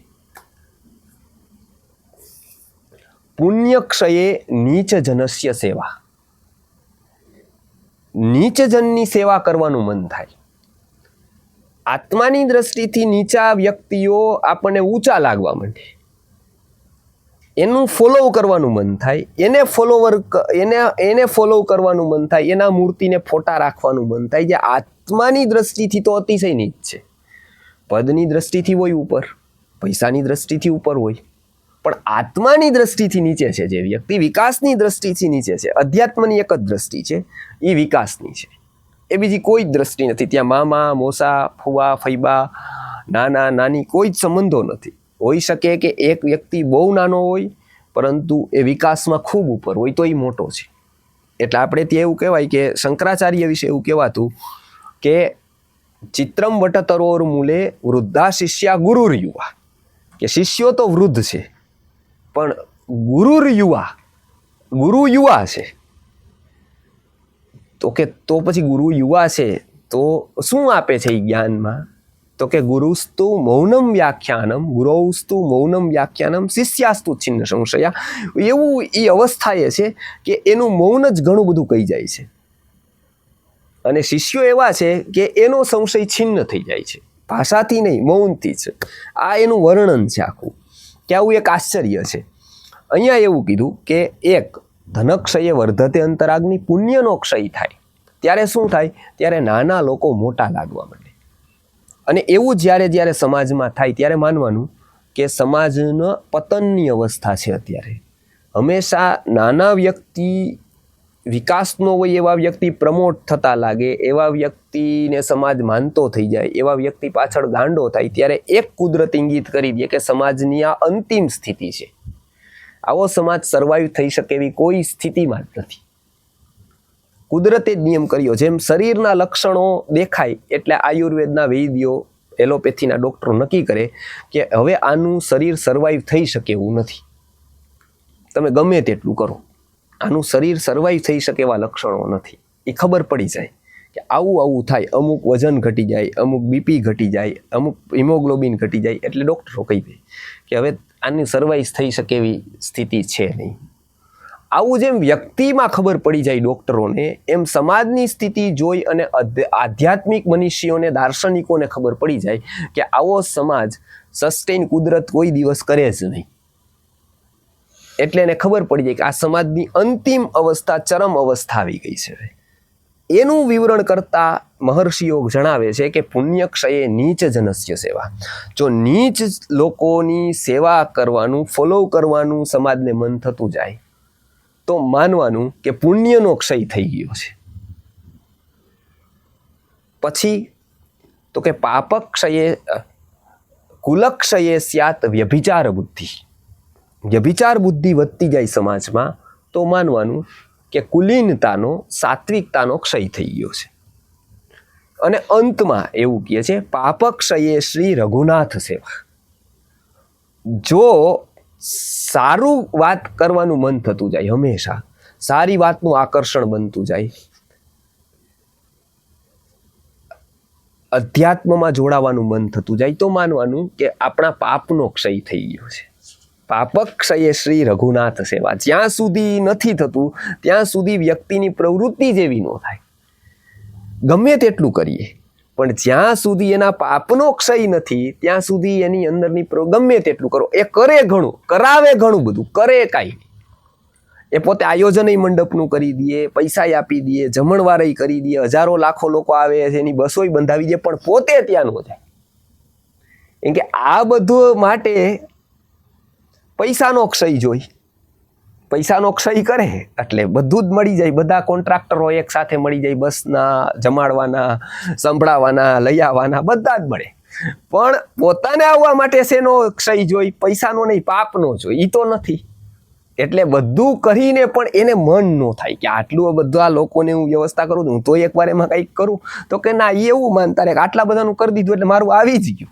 પુણ્યક્ષયે નીચજનસ્ય સેવા. નીચજનની સેવા કરવાનું મન થાય. આત્માની દ્રષ્ટિથી નીચા વ્યક્તિઓ આપણને ઊંચા લાગવા માંડે, એનું ફોલો કરવાનું મન થાય, એને ફોલો કરવાનું મન થાય, એના મૂર્તિને ફોટા રાખવાનું મન થાય. જે આત્માની દ્રષ્ટિથી તો અતિશય નીચ છે. પદની દ્રષ્ટિથી હોય ઉપર, પૈસાની દ્રષ્ટિથી ઉપર હોય, પણ આત્માની દ્રષ્ટિથી નીચે છે જે વ્યક્તિ, વિકાસની દ્રષ્ટિથી નીચે છે. અધ્યાત્મની એક જ દ્રષ્ટિ છે, એ વિકાસની છે. એ બીજી કોઈ જ દ્રષ્ટિ નથી. ત્યાં મામા, મોસા, ફુવા, ફૈબા, નાના, નાની કોઈ જ સંબંધો નથી. હોઈ શકે કે એક વ્યક્તિ બહુ નાનો હોય પરંતુ એ વિકાસમાં ખૂબ ઉપર હોય તો એ મોટો છે. એટલે આપણે ત્યાં એવું કહેવાય કે શંકરાચાર્ય વિશે એવું કહેવાતું કે ચિત્રમ વટતરોર મૂલે વૃદ્ધા શિષ્યા ગુરુર યુવા, કે શિષ્યો તો વૃદ્ધ છે પણ ગુરુર યુવા, ગુરુ યુવા છે. તો કે તો પછી ગુરુ યુવા છે તો શું આપે છે એ જ્ઞાનમાં? તો કે ગુરુસ્તુ મૌનમ વ્યાખ્યાનમ, ગુરૌસ્તુ મૌનમ વ્યાખ્યાનમ, શિષ્યાસ્તુ છિન્ન સંશયા. એવું એ અવસ્થા એ છે કે એનું મૌન જ ઘણું બધું કહી જાય છે, અને શિષ્યો એવા છે કે એનો સંશય છિન્ન થઈ જાય છે, ભાષાથી નહીં મૌનથી જ. આ એનું વર્ણન છે આખું, કે આવું એક આશ્ચર્ય છે. અહીંયા એવું કીધું કે એક ધનક્ષયે વર્ધતે અંતરાગ્નિ, પુણ્યનો ક્ષય થાય ત્યારે શું થાય? ત્યારે નાના લોકો મોટા લાગવા માંડે. અને એવું જ્યારે સમાજમાં થાય ત્યારે માનવાનું કે સમાજના પતનની અવસ્થા છે અત્યારે. હંમેશા નાના વ્યક્તિ વિકાસનો હોય એવા વ્યક્તિ પ્રમોટ થતા લાગે, એવા વ્યક્તિને સમાજ માનતો થઈ જાય, એવા વ્યક્તિ પાછળ ગાંડો થાય ત્યારે એક કુદરત ઇંગિત કરી દે કે સમાજની આ અંતિમ સ્થિતિ છે. આવો સમાજ સર્વાઈવ થઈ શકે એવી કોઈ સ્થિતિમાં જ નથી. કુદરતે જ નિયમ કર્યો. જેમ શરીરના લક્ષણો દેખાય એટલે આયુર્વેદના વૈદ્યો, એલોપેથીના ડૉક્ટરો નક્કી કરે કે હવે આનું શરીર સર્વાઈવ થઈ શકે એવું નથી, તમે ગમે તેટલું કરો, આનું શરીર સર્વાઈવ થઈ શકે એવા લક્ષણો નથી. એ ખબર પડી જાય કે આવું થાય, અમુક વજન ઘટી જાય, અમુક બીપી ઘટી જાય, અમુક હિમોગ્લોબિન ઘટી જાય, એટલે ડૉક્ટરો કહી દે કે હવે આની સર્વાઈવ થઈ શકે એવી સ્થિતિ છે નહીં. આવું જેમ વ્યક્તિમાં ખબર પડી જાય ડૉક્ટરોને, એમ સમાજની સ્થિતિ જોઈ અને આધ્યાત્મિક મનીષીઓને, દાર્શનિકોને ખબર પડી જાય કે આવો સમાજ સસ્ટેન કુદરત કોઈ દિવસ કરે જ નહીં. એટલે એને ખબર પડી જાય કે આ સમાજની અંતિમ અવસ્થા, ચરમ અવસ્થા આવી ગઈ છે. એનું વિવરણ કરતા મહર્ષિઓ જણાવે છે કે પુણ્યક્ષયે નીચ જનસ્ય સેવા. જો નીચ લોકોની સેવા કરવાનું, ફોલો કરવાનું સમાજને મન થતું જાય તો માનવાનું કે પુણ્યનો ક્ષય થઈ ગયો છે. પછી તો કે પાપક્ષયે કુલક્ષયે સ્યાત વ્યભિચાર બુદ્ધિ. વ્યભિચાર બુદ્ધિ વધતી જાય સમાજમાં તો માનવાનું કે કુલીનતાનો, સાત્વિકતાનો ક્ષય થઈ ગયો છે. અને અંતમાં એવું કહે છે પાપક્ષયે શ્રી રઘુનાથ સેવા. જો સારું વાત કરવાનું મન થતું જાય, હંમેશા સારી વાતનું આકર્ષણ બનતું જાય, અધ્યાત્મમાં જોડાવાનું મન થતું જાય તો માનવાનું કે આપણા પાપનો ક્ષય થઈ ગયો છે. પાપક્ષયે શ્રી રઘુનાથ સેવા. જ્યાં સુધી નથી થતું ત્યાં સુધી વ્યક્તિની પ્રવૃત્તિ જેવી ન થાય, ગમે તેટલું કરીએ, પણ જ્યાં સુધી એના પાપનો ક્ષય નથી ત્યાં સુધી એની અંદરની ગમે તેટલું કરો, એ કરે ઘણું, કરાવે ઘણું બધું, કરે કાંઈ નહીં. એ પોતે આયોજનય મંડપનું કરી દે, પૈસા આપી દે, જમણવારય કરી દે, હજારો લાખો લોકો આવે છે, એની બસોય બંધાવી દે, પણ પોતે ત્યાં ન જાય. કેમ કે આ બધું માટે પૈસાનો ક્ષય જોઈ, પૈસાનો ક્ષય કરે એટલે બધું જ મળી જાય. બધા કોન્ટ્રાક્ટરો એક સાથે મળી જાય, બસના, જમાડવાના, સંભળાવાના, લઈ આવવાના, બધા જ મળે. પણ પોતાને આવવા માટે શેનો ક્ષય જોઈ? પૈસાનો નહીં, પાપનો જોઈ. એ તો નથી. એટલે બધું કરીને પણ એને મન ન થાય કે આટલું બધા લોકોને હું વ્યવસ્થા કરું, હું તો એકવાર એમાં કંઈક કરું. તો કે ના, એવું માનતા રહે આટલા બધાનું કરી દીધું એટલે મારું આવી જ ગયું.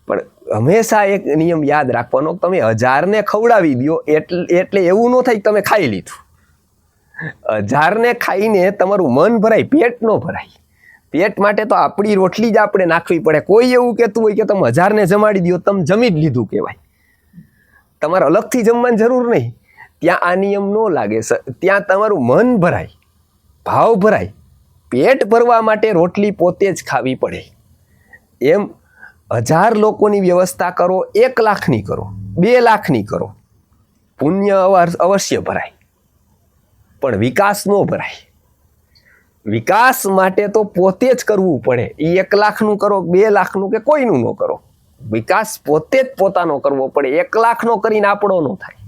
પણ હંમેશા એક નિયમ યાદ રાખવાનો, તમે 1000ને ખવડાવી દો એટલે એવું ન થાય કે તમે ખાઈ લીધું. 1000ને ખાઈને તમારું મન ભરાય, પેટ ન ભરાય. પેટ માટે તો આપણી રોટલી જ આપણે નાખવી પડે. કોઈ એવું કહેતું હોય કે તમે 1000ને જમાડી દો, તમે જમી જ લીધું કહેવાય. તમારે અલગથી જમવાની જરૂર નહીં. ત્યાં આ નિયમ ન લાગે. ત્યાં તમારું મન ભરાય, ભાવ ભરાય. પેટ ભરવા માટે રોટલી પોતે જ ખાવી પડે. એમ 1000 લોકોની વ્યવસ્થા કરો, 1 લાખની કરો, 2 લાખની કરો, પુણ્ય અવશ્ય ભરાય, પણ વિકાસ ન ભરાય. વિકાસ માટે તો પોતે જ કરવું પડે. એ 1 લાખનું કરો, 2 લાખનું, કે કોઈનું ન કરો. વિકાસ પોતે જ પોતાનો કરવો પડે. 1 લાખનો કરીને આપણો ન થાય.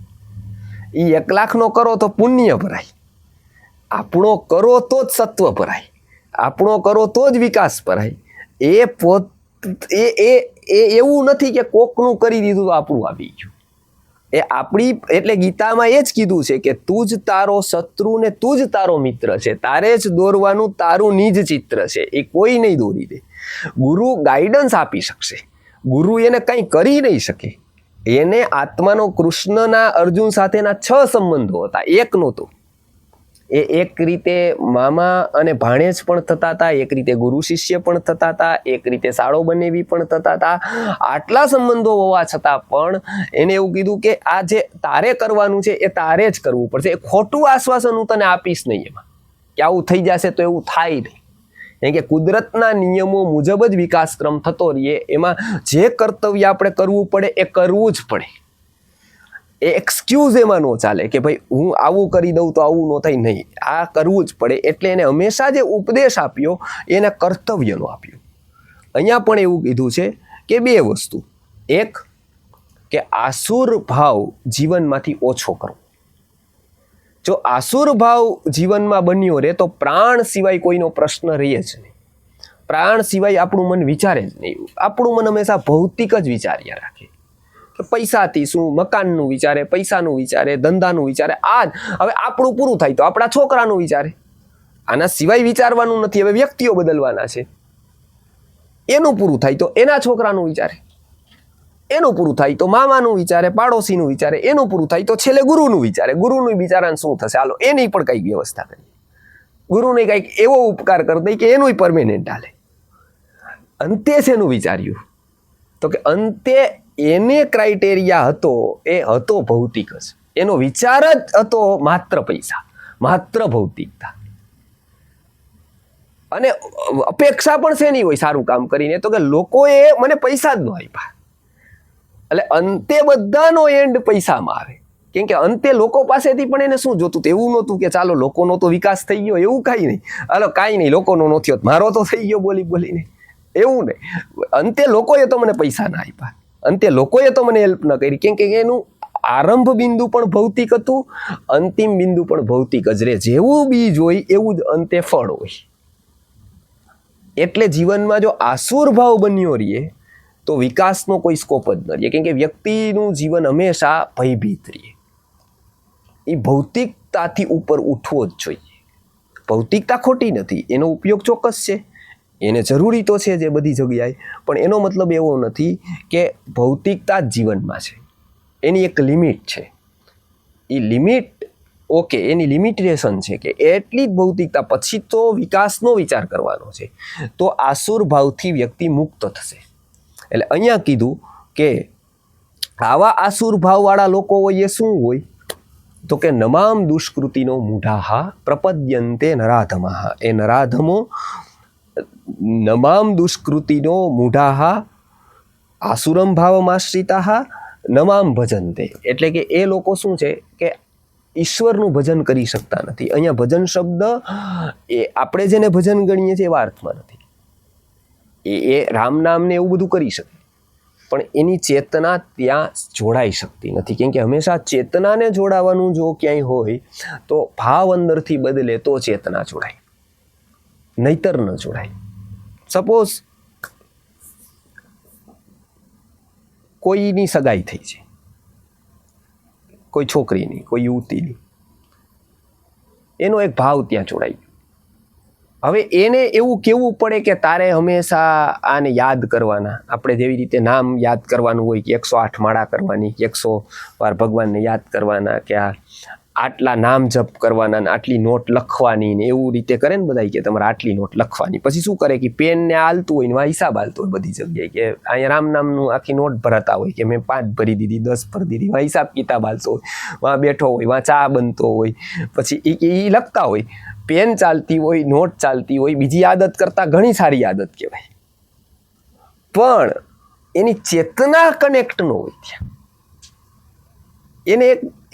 એ 1 લાખનો કરો તો પુણ્ય ભરાય. આપણો કરો તો જ સત્વ ભરાય. આપણો કરો તો જ વિકાસ ભરાય. એ એવું નથી કે કોકનું કરી દીધું તો આપણું આવી ગયું. એ આપણી, એટલે ગીતામાં એ જ કીધું છે કે તું જ તારો શત્રુ ને તું જ તારો મિત્ર છે. તારે જ દોરવાનું તારું નિજ ચિત્ર છે. એ કોઈ નહીં દોરી દે. ગુરુ ગાઈડન્સ આપી શકશે, ગુરુ એને કંઈ કરી નહીં શકે. એને આત્માનો કૃષ્ણના અર્જુન સાથેના 6 સંબંધો હતા, એક નહોતો. એ એક રીતે મામા અને ભાણેજ પણ થતા હતા, એક રીતે ગુરુ શિષ્ય પણ થતા હતા, એક રીતે સાળો બનેવી પણ થતા હતા. આટલા સંબંધો હોવા છતાં પણ એને એવું કીધું કે આ જે તારે કરવાનું છે એ તારે જ કરવું પડશે. એ ખોટું આશ્વાસન હું તને આપીશ નહીં એમાં, કે આવું થઈ જશે તો એવું થાય નહીં. કેમ કે કુદરતના નિયમો મુજબ જ વિકાસક્રમ થતો રહીએ. એમાં જે કર્તવ્ય આપણે કરવું પડે એ કરવું જ પડે. એ એક્સક્યુઝ એમાં ન ચાલે કે ભાઈ હું આવું કરી દઉં તો આવું ન થાય. નહીં, આ કરવું જ પડે. એટલે એને હંમેશા જે ઉપદેશ આપ્યો એને કર્તવ્યનો આપ્યો. અહીંયા પણ એવું કીધું છે કે 2 વસ્તુ. એક, કે આસુર ભાવ જીવનમાંથી ઓછો કરવો. જો આસુર ભાવ જીવનમાં બન્યો રહે તો પ્રાણ સિવાય કોઈનો પ્રશ્ન રહે જ નહીં. પ્રાણ સિવાય આપણું મન વિચારે જ નહીં. આપણું મન હંમેશા ભૌતિક જ વિચાર્યા રાખે. કે પૈસાથી શું, મકાનનું વિચારે, પૈસાનું વિચારે, ધંધાનું વિચારે. આ હવે આપણું પૂરું થાય તો આપણા છોકરાનું વિચારે. આના સિવાય વિચારવાનું નથી. હવે વ્યક્તિઓ બદલવાના છે. એનું પૂરું થાય તો એના છોકરાનું વિચારે, એનું પૂરું થાય તો મામાનું વિચારે, પાડોશીનું વિચારે, એનું પૂરું થાય તો છેલ્લે ગુરુનું વિચારે. ગુરુનું વિચારાને શું થશે, હાલો એની પણ કંઈક વ્યવસ્થા કરીએ. ગુરુને કંઈક એવો ઉપકાર કરી દઈ કે એનું પરમેનન્ટ હાલે. અંતે શેનું વિચાર્યું? તો કે અંતે એને ક્રાઇટેરિયા હતો, એ હતો ભૌતિક જ. એનો વિચાર જ હતો માત્ર પૈસા, માત્ર ભૌતિકતા. અને અપેક્ષા પણ શેની હોય સારું કામ કરીને? તો કે લોકોએ મને પૈસા જ ન આપ્યા. એટલે અંતે બધાનો એન્ડ પૈસામાં આવે. કેમ કે અંતે લોકો પાસેથી પણ એને શું જોતું? એવું નહોતું કે ચાલો લોકોનો તો વિકાસ થઈ ગયો, એવું કાંઈ નહીં. હાલો કાંઈ નહીં, લોકોનો ન થયો, મારો તો થઈ ગયો બોલી બોલીને, એવું નહીં. અંતે લોકોએ તો મને પૈસા ના આપ્યા, અંતે લોકોએ તો મને હેલ્પ ન કરી. કેમ કે એનું આરંભ બિંદુ પણ ભૌતિક હતું, અંતિમ બિંદુ પણ ભૌતિક જ રહે. જેવું બીજ હોય એવું જ અંતે ફળ હોય. એટલે જીવનમાં જો આસુર ભાવ બન્યો રહીએ તો વિકાસનો કોઈ સ્કોપ જ ન રહે. કેમ કે વ્યક્તિનું જીવન હંમેશા ભયભીત રહે. એ ભૌતિકતાથી ઉપર ઉઠવો જ જોઈએ. ભૌતિકતા ખોટી નથી, એનો ઉપયોગ ચોક્કસ છે, એને જરૂરી તો છે જે બધી જગ્યાએ. પણ એનો મતલબ એવો નથી કે ભૌતિકતા જ જીવનમાં છે. એની એક લિમિટ છે. એ લિમિટ, ઓકે, એની લિમિટેશન છે કે એટલી જ ભૌતિકતા, પછી તો વિકાસનો વિચાર કરવાનો છે. તો આસુર ભાવથી વ્યક્તિ મુક્ત થશે. એટલે અહીંયા કીધું કે આવા આસુર ભાવવાળા લોકો હોય એ શું હોય? તો કે નમામ દુષ્કૃતિનો મૂઢાહા પ્રપદ્યંતે નરાધમાહ. એ નરાધમો નમામ દુષ્કૃતિનો મૂઢાહા આસુરમ ભાવમાશ્રિતાહ નમામ ભજનતે. એટલે કે એ લોકો શું છે કે ઈશ્વરનું ભજન કરી શકતા નથી. અહીંયા ભજન શબ્દ એ આપણે જેને ભજન ગણીએ છીએ એવા અર્થમાં નથી. એ રામ નામને એવું બધું કરી શકે, પણ એની ચેતના ત્યાં જોડાઈ શકતી નથી. કેમ કે હંમેશા ચેતનાને જોડાવાનું જો ક્યાંય હોય તો ભાવ અંદરથી બદલે તો ચેતના જોડાય, નહીતર ન જોડાય. સપોઝ કોઈની સગાઈ થઈ છે, કોઈ છોકરીની, કોઈ યુવતીની, એનો એક ભાવ ત્યાં જોડાઈ ગયો. હવે એને એવું કહેવું પડે કે તારે હંમેશા આને યાદ કરવાના. આપણે જેવી રીતે નામ યાદ કરવાનું હોય કે 108 માળા કરવાની, કે 100 વાર ભગવાનને યાદ કરવાના, કે આટલા નામ જપ કરવાના ને આટલી નોટ લખવાની ને એવું રીતે કરે ને બધા કે તમારે આટલી નોટ લખવાની. પછી શું કરે કે પેન ને હાલતું હોય ને વા હિસાબ હાલતો હોય બધી જગ્યાએ કે અહીંયા રામ નામનું આખી નોટ ભરાતા હોય કે મેં 5 ભરી દીધી 10 ભરી દીધી, વા હિસાબ કિતાબ હાલતો હોય, વા બેઠો હોય, વા ચા બનતો હોય, પછી એ લખતા હોય, પેન ચાલતી હોય, નોટ ચાલતી હોય. બીજી આદત કરતાં ઘણી સારી આદત કહેવાય, પણ એની ચેતના કનેક્ટ ન હોય ત્યાં.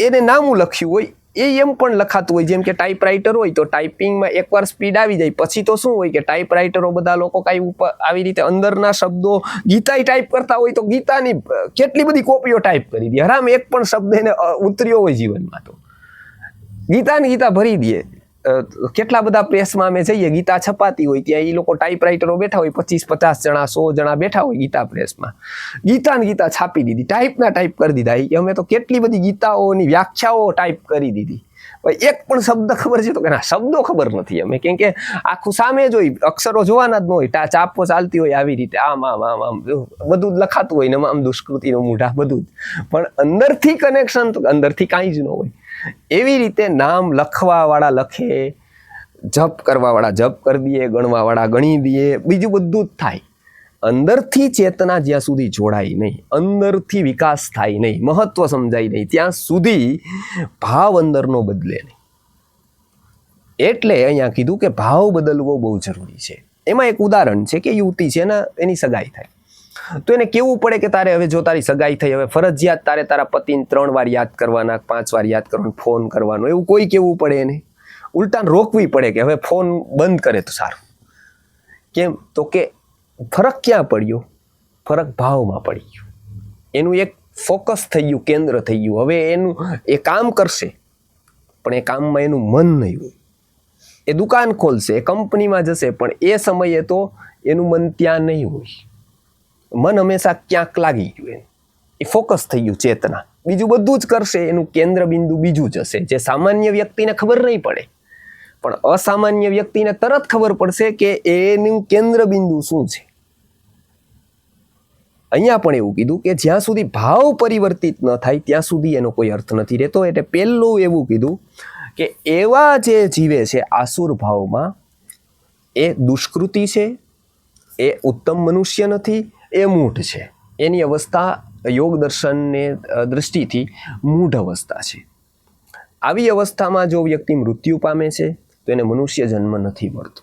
એને નામું લખ્યું હોય એ એમ પણ લખાતું હોય. જેમ કે ટાઈપરાઇટર હોય તો ટાઈપિંગમાં એકવાર સ્પીડ આવી જાય પછી તો શું હોય કે ટાઈપરાઇટરો બધા લોકો કાંઈ ઉપર આવી રીતે અંદરના શબ્દો ગીતાય ટાઈપ કરતા હોય તો ગીતાની કેટલી બધી કોપીઓ ટાઈપ કરી દે. હરામ એક પણ શબ્દ એને ઉતર્યો હોય જીવનમાં તો ગીતા ભરી દે. કેટલા બધા પ્રેસમાં અમે જઈએ, ગીતા છપાતી હોય ત્યાં એ લોકો ટાઈપરાઇટરો બેઠા હોય, 25-50 જણા 100 જણા બેઠા હોય ગીતા પ્રેસમાં. ગીતા છાપી દીધી, ટાઈપ કરી દીધા. અમે તો કેટલી બધી ગીતાઓની વ્યાખ્યાઓ ટાઈપ કરી દીધી. એક પણ શબ્દ ખબર છે તો કે ના, શબ્દો ખબર નથી અમે, કેમ કે આખું સામે જ હોય, અક્ષરો જોવાના જ ન હોય, ચાપો ચાલતી હોય આવી રીતે આમ બધું જ લખાતું હોય ને આમ દુષ્કૃતિનું મૂઢા બધું જ, પણ અંદરથી કનેક્શન તો અંદરથી કાંઈ જ ન હોય. એવી રીતે નામ લખવાવાળા લખે, જપ કરવાવાળા જપ કરી દે, ગણવાવાળા ગણી દે, બીજું બધું જ થાય. અંદરથી ચેતના જ્યાં સુધી જોડાય નહીં, અંદરથી વિકાસ થાય નહીં, મહત્વ સમજાય નહીં, ત્યાં સુધી ભાવ અંદરનો બદલે નહીં. એટલે અહીંયા કીધું કે ભાવ બદલવો બહુ જરૂરી છે. એમાં એક ઉદાહરણ છે કે યુવતી છે ને એની સગાઈ થાય તો એને કેવું પડે કે તારે હવે જો તારી સગાઈ થઈ, હવે ફરજિયાત તારે તારા પતિને 3 વાર યાદ કરવાના, 5 વાર યાદ કરવાનો, ફોન કરવાનો, એવું કોઈ કેવું પડે એને. ઉલટાને રોકવી પડે કે હવે ફોન બંધ કરે તો સારું. કેમ તો કે ફરક ક્યાં પડ્યો? ફરક ભાવમાં પડી ગયો. એનું એક ફોકસ થઈ ગયું, કેન્દ્ર થઈ ગયું. હવે એનું એ કામ કરશે પણ એ કામમાં એનું મન નહીં હોય. એ દુકાન ખોલશે, એ કંપનીમાં જશે, પણ એ સમયે તો એનું મન ત્યાં નહીં હોય. મન હંમેશા ક્યાંક લાગી ગયું, એ ફોકસ થઈ ગયું ચેતના. બીજું બધું જ કરશે, એનું કેન્દ્ર બિંદુ બીજું જ હશે, જે સામાન્ય વ્યક્તિને ખબર નહીં પડે, પણ અસામાન્ય વ્યક્તિને તરત ખબર પડશે કે એનું કેન્દ્ર બિંદુ શું છે. અહીંયા પણ એવું કીધું કે જ્યાં સુધી ભાવ પરિવર્તિત ન થાય ત્યાં સુધી એનો કોઈ અર્થ નથી રહેતો. એટલે પહેલું એવું કીધું કે એવા જે જીવે છે આસુર ભાવમાં, એ દુષ્કૃતિ છે, એ ઉત્તમ મનુષ્ય નથી, એ મૂઢ છે. એની અવસ્થા યોગ દર્શનને દૃષ્ટિથી મૂઢ અવસ્થા છે. આવી અવસ્થામાં જો વ્યક્તિ મૃત્યુ પામે છે તો એને મનુષ્ય જન્મ નથી મળતો.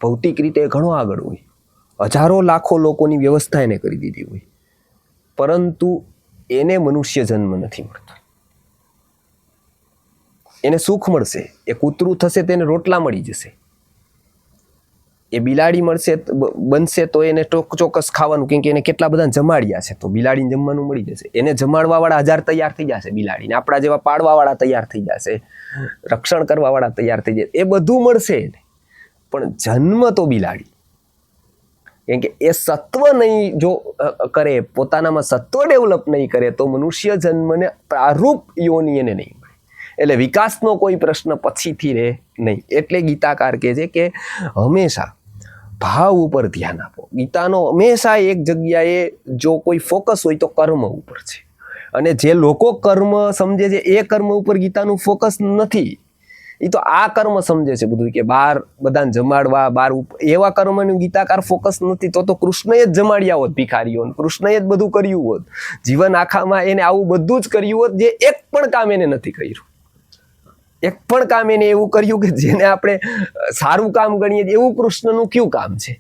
ભૌતિક રીતે ઘણો આગળ હોય, હજારો લાખો લોકોની વ્યવસ્થા એને કરી દીધી હોય, પરંતુ એને મનુષ્ય જન્મ નથી મળતો. એને સુખ મળશે, એ કૂતરું થશે તેને રોટલા મળી જશે, એ બિલાડી બનશે તો એને ચોક્કસ ખાવાનું, કેમ કે એને કેટલા બધા જમાડ્યા છે તો બિલાડીને જમવાનું મળી જશે. એને જમાડવાવાળા 1000 તૈયાર થઈ જશે બિલાડીને, આપણા જેવા પાડવાવાળા તૈયાર થઈ જશે, રક્ષણ કરવાવાળા તૈયાર થઈ જશે, એ બધું મળશે એને. પણ જન્મ તો બિલાડી, કેમ કે એ સત્વ નહીં જો કરે, પોતાનામાં સત્વ ડેવલપ નહીં કરે તો મનુષ્ય જન્મને પ્રારૂપ યોની એને નહીં મળે. એટલે વિકાસનો કોઈ પ્રશ્ન પછીથી રહે નહીં. એટલે ગીતાકાર કહે છે કે હંમેશા ભાવ ઉપર ધ્યાન આપો. ગીતાનો હંમેશા એક જગ્યાએ જો કોઈ ફોકસ હોય તો કર્મ ઉપર છે, અને જે લોકો કર્મ સમજે છે એ કર્મ ઉપર ગીતાનું ફોકસ નથી. એ તો આ કર્મ સમજે છે બધું, કે બહાર બધાને જમાડવા, બહાર એવા કર્મનું ગીતાકાર ફોકસ નથી. તો કૃષ્ણએ જ જમાડ્યા હોત ભિખારીઓને, કૃષ્ણએ જ બધું કર્યું હોત જીવન આખામાં, એને આવું બધું જ કર્યું હોત જે એક પણ કામ એને નથી કર્યું. એક પણ કામ એને એવું કર્યું કે જેને આપણે સારું કામ ગણીએ એવું કૃષ્ણનું કયું કામ છે?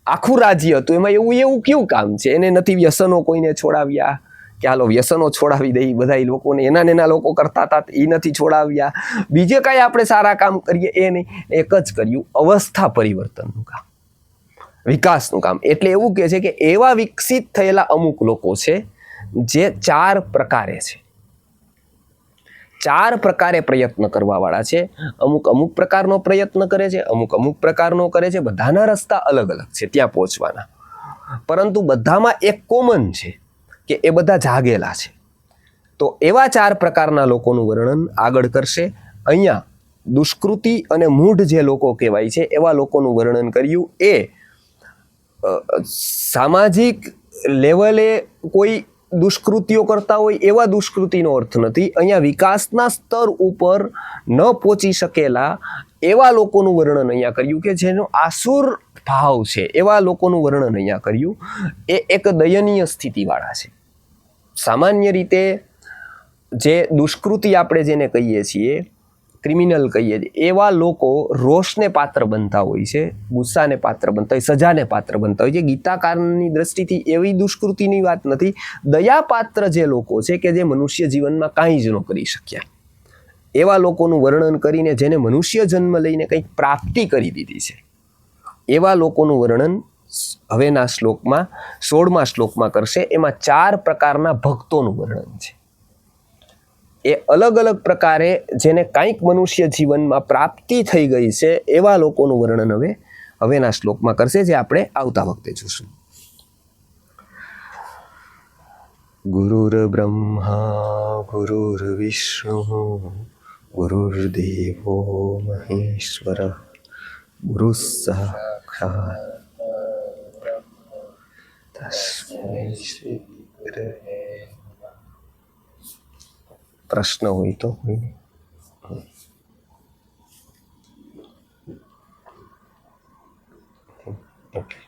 આખું રાજ્ય હતું એમાં એવું કયું કામ છે? એને નથી વ્યસનો કોઈને છોડાવ્યા કે હાલો વ્યસનો છોડાવી દઈ, બધા લોકોને એના લોકો કરતા હતા એ નથી છોડાવ્યા. બીજે કાંઈ આપણે સારા કામ કરીએ એ નહીં, એક જ કર્યું અવસ્થા પરિવર્તનનું કામ, વિકાસનું કામ. એટલે એવું કહે છે કે એવા વિકસિત થયેલા અમુક લોકો છે જે 4 પ્રકારે છે, 4 પ્રકારે પ્રયત્ન કરવાવાળા છે. અમુક પ્રકારનો પ્રયત્ન કરે છે, અમુક પ્રકારનો કરે છે. બધાના રસ્તા અલગ અલગ છે ત્યાં પહોંચવાના, પરંતુ બધામાં એક કોમન છે કે એ બધા જાગેલા છે. તો એવા 4 પ્રકારના લોકોનું વર્ણન આગળ કરશે. અહીંયા દુષ્કૃતિ અને મૂઢ જે લોકો કહેવાય છે એવા લોકોનું વર્ણન કર્યું. એ સામાજિક લેવલે કોઈ દુષ્કૃતિઓ કરતા હોય એવા દુષ્કૃતિનો અર્થ નથી. અહીંયા વિકાસના સ્તર ઉપર ન પહોંચી શકેલા એવા લોકોનું વર્ણન અહીંયા કર્યું કે જેનો આસુર ભાવ છે, એવા લોકોનું વર્ણન અહીંયા કર્યું. એ એક દયનીય સ્થિતિવાળા છે. સામાન્ય રીતે જે દુષ્કૃતિ આપણે જેને કહીએ છીએ, ક્રિમિનલ કહીએ છીએ, એવા લોકો રોષને પાત્ર બનતા હોય છે, ગુસ્સાને પાત્ર બનતા હોય, સજાને પાત્ર બનતા હોય છે. ગીતાકારની દ્રષ્ટિથી એવી દુષ્કૃતિની વાત નથી. દયાપાત્ર જે લોકો છે કે જે મનુષ્ય જીવનમાં કાંઈ જ ન કરી શક્યા, એવા લોકોનું વર્ણન કરીને જેને મનુષ્ય જન્મ લઈને કંઈક પ્રાપ્તિ કરી દીધી છે, એવા લોકોનું વર્ણન હવેના શ્લોકમાં 16મા શ્લોકમાં કરશે. એમાં 4 પ્રકારના ભક્તોનું વર્ણન છે. એ અલગ અલગ પ્રકારે જેને કાંઈક મનુષ્ય જીવનમાં પ્રાપ્તિ થઈ ગઈ છે એવા લોકોનું વર્ણન હવેના શ્લોકમાં કરશે, જે આપણે આવતા વખતે જોશું. ગુરુર બ્રહ્મા ગુરુર્વિષ્ણુ ગુરુર્દેવો મહેશ્વર ગુરુ સાક્ષાત તસ્મૈ શ્રી ગુરવે. પ્રશ્ન હોય તો ઓકે.